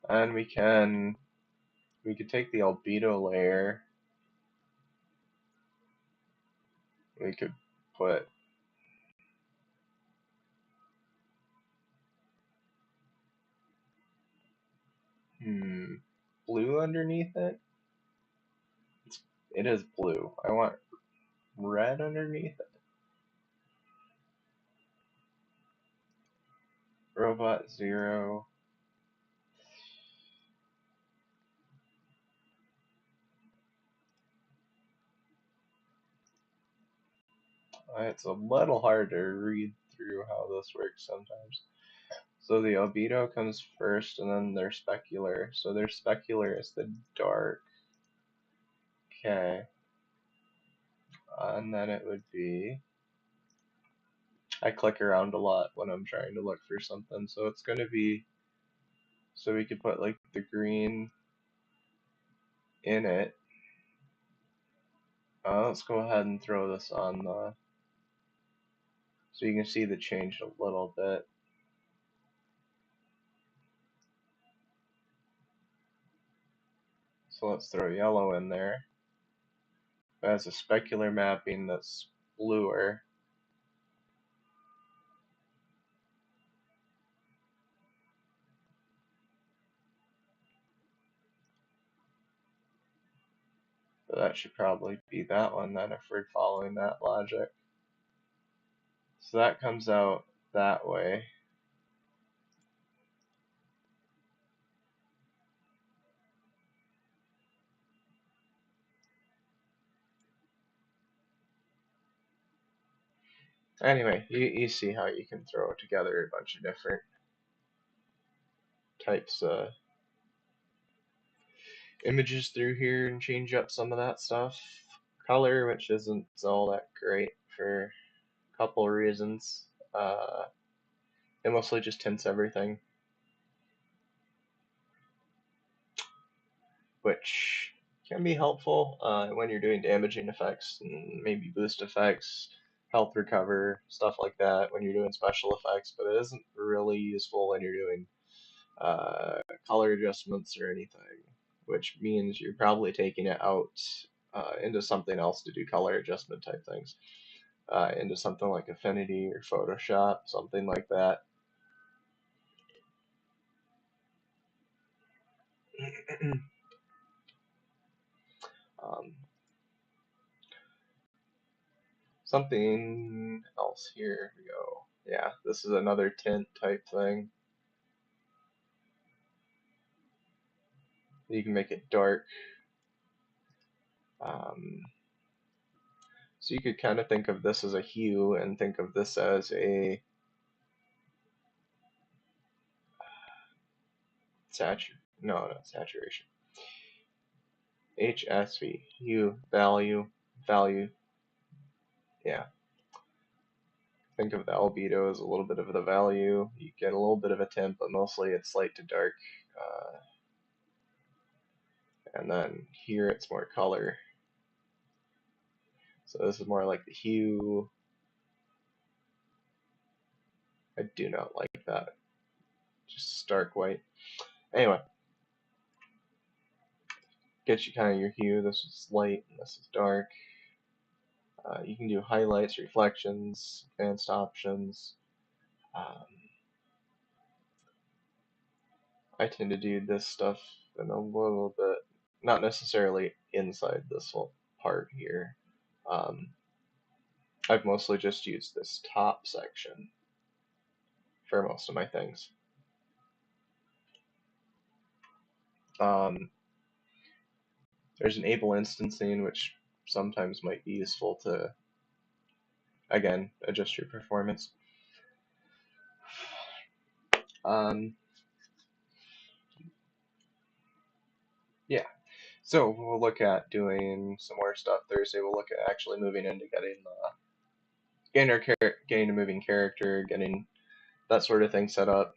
And we could take the albedo layer. We could put blue underneath it. It is blue. I want red underneath it. Robot 0. It's a little hard to read through how this works sometimes. So the albedo comes first, and then their specular. So their specular is the dark. Okay. And then it would be... I click around a lot when I'm trying to look for something, so it's going to be... So we could put like the green in it. Let's go ahead and throw this on the... So you can see the change a little bit. So let's throw yellow in there. It has a specular mapping that's bluer. So that should probably be that one then if we're following that logic. So that comes out that way. Anyway, you see how you can throw together a bunch of different types of images through here and change up some of that stuff. color, which isn't all that great for a couple reasons. It mostly just tints everything, which can be helpful when you're doing damaging effects and maybe boost effects, health recover, stuff like that when you're doing special effects, but it isn't really useful when you're doing color adjustments or anything, which means you're probably taking it out into something else to do color adjustment type things, into something like Affinity or Photoshop, something like that. um, Something else here we go. Yeah, this is another tint type thing. You can make it dark. So you could kind of think of this as a hue and think of this as a not saturation. HSV, hue, value, yeah. Think of the albedo as a little bit of the value. You get a little bit of a tint, but mostly it's light to dark. And then here it's more color. So this is more like the hue. I do not like that. Just stark white. Anyway, get you kind of your hue. This is light and this is dark. You can do highlights, reflections, advanced options. I tend to do this stuff in a little bit, not necessarily inside this whole part here. I've mostly just used this top section for most of my things. There's an able instancing, which sometimes might be useful to, again, adjust your performance. Yeah, so we'll look at doing some more stuff Thursday. We'll look at actually moving into getting a moving character, getting that sort of thing set up.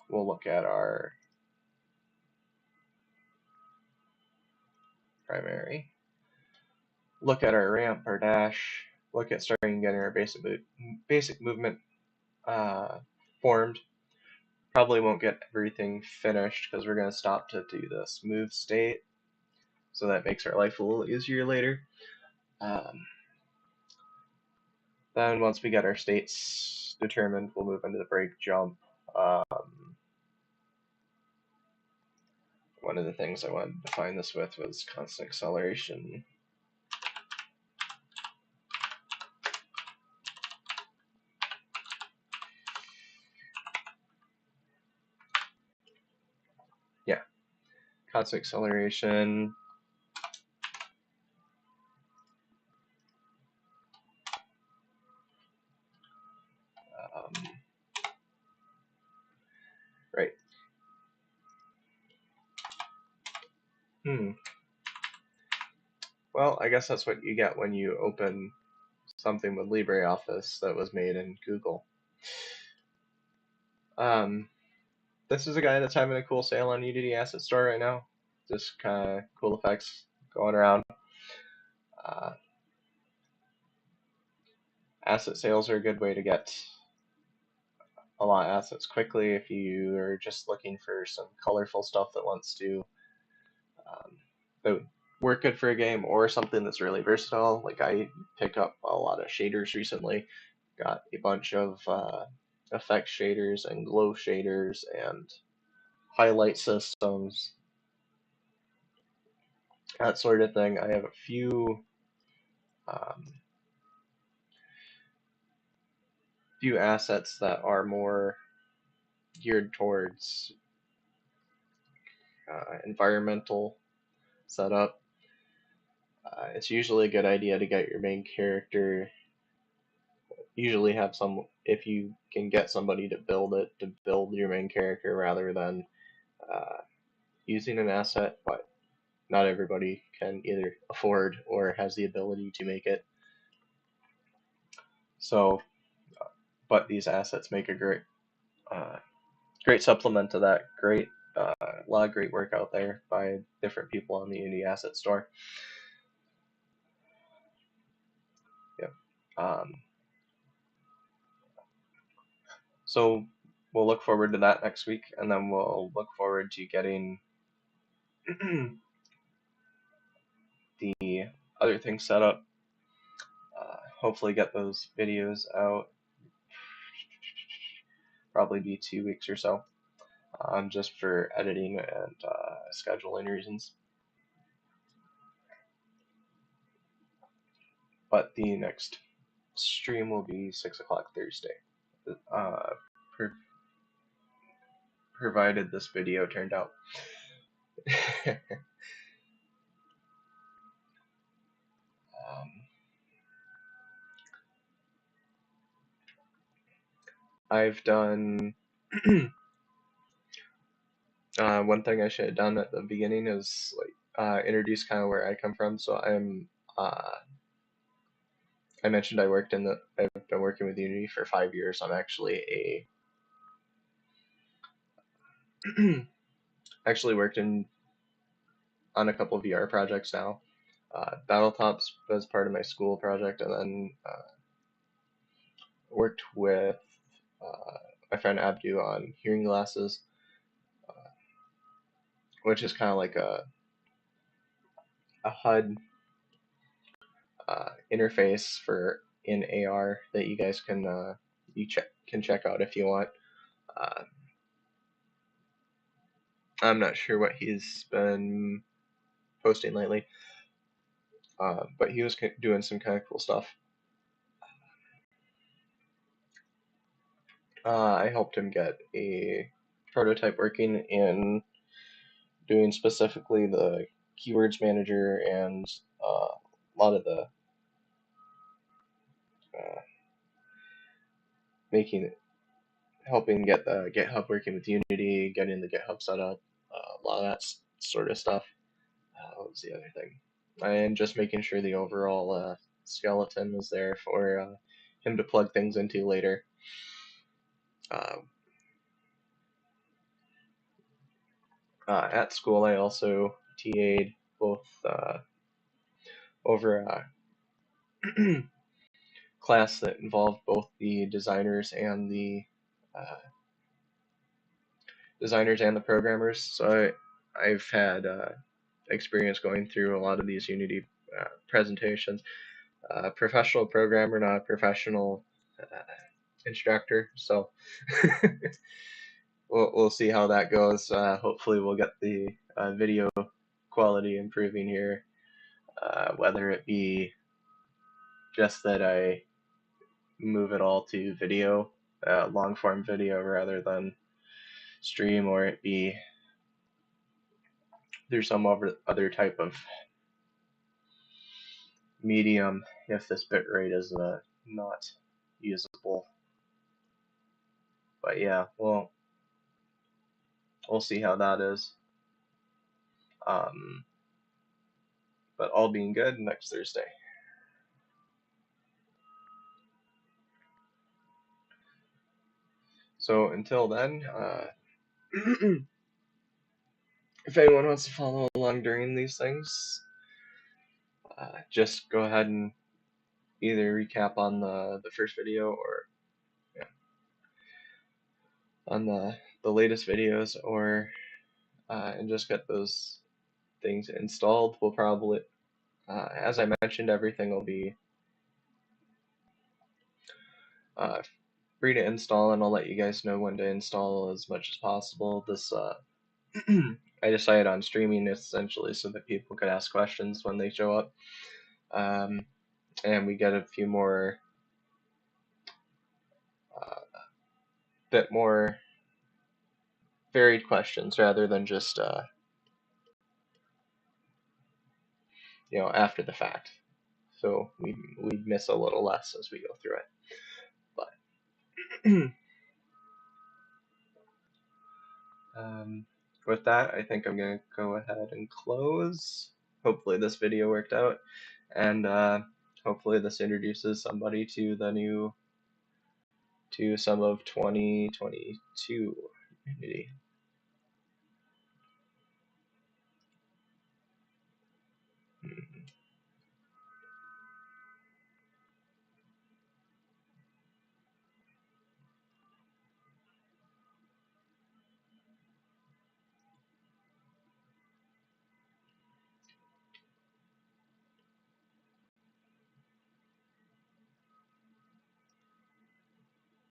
We'll look at our primary, look at our ramp, our dash, look at starting getting our basic movement formed. Probably won't get everything finished because we're going to stop to do this move state, so that makes our life a little easier later. Then once we get our states determined, we'll move into the break jump. One of the things I wanted to define this with was constant acceleration. Yeah, constant acceleration. Right. Well, I guess that's what you get when you open something with LibreOffice that was made in Google. This is a guy that's having a cool sale on Unity Asset Store right now. Just kind of cool effects going around. Asset sales are a good way to get a lot of assets quickly if you are just looking for some colorful stuff that wants to that would work good for a game, or something that's really versatile. Like I pick up a lot of shaders recently. Got a bunch of effect shaders and glow shaders and highlight systems, that sort of thing. I have a few assets that are more geared towards environmental setup. It's usually a good idea to get your main character. Usually have some, if you can get somebody to build it, to build your main character rather than using an asset. But not everybody can either afford or has the ability to make it. So, but these assets make a great supplement to that. A lot of great work out there by different people on the Unity Asset Store. Yep. So we'll look forward to that next week, and then we'll look forward to getting the other things set up. Hopefully get those videos out. Probably be 2 weeks or so, just for editing and scheduling reasons. But the next stream will be 6 o'clock Thursday, provided this video turned out. I've done one thing I should have done at the beginning is introduce kind of where I come from. So I mentioned I've been working with Unity for 5 years. I'm actually actually worked on a couple of VR projects now. Battletops was part of my school project, and then worked with my friend Abdu on hearing glasses, which is kind of like a HUD interface for in AR that you guys can check out if you want. I'm not sure what he's been posting lately, but he was doing some kind of cool stuff. I helped him get a prototype working in doing specifically the keywords manager and a lot of the helping get the GitHub working with Unity, getting the GitHub set up, a lot of that sort of stuff. What was the other thing? And just making sure the overall skeleton was there for him to plug things into later. At school, I also TA'd both over a class that involved both the designers and the programmers. So I've had experience going through a lot of these Unity presentations. Professional programmer, not a professional instructor. So we'll see how that goes. Hopefully we'll get the video quality improving here, whether it be just that I move it all to video, long form video rather than stream, or it be there's some other type of medium if this bitrate is not usable. But yeah, we'll see how that is. But all being good, next Thursday. So until then, if anyone wants to follow along during these things, just go ahead and either recap on the first video or on the latest videos, or and just get those things installed. We'll probably, as I mentioned, everything will be free to install, and I'll let you guys know when to install as much as possible. This I decided on streaming essentially so that people could ask questions when they show up, and we get a few more, bit more varied questions rather than just after the fact. So we miss a little less as we go through it. But with that, I think I'm going to go ahead and close. Hopefully this video worked out, and hopefully this introduces somebody to some of 2022 Unity.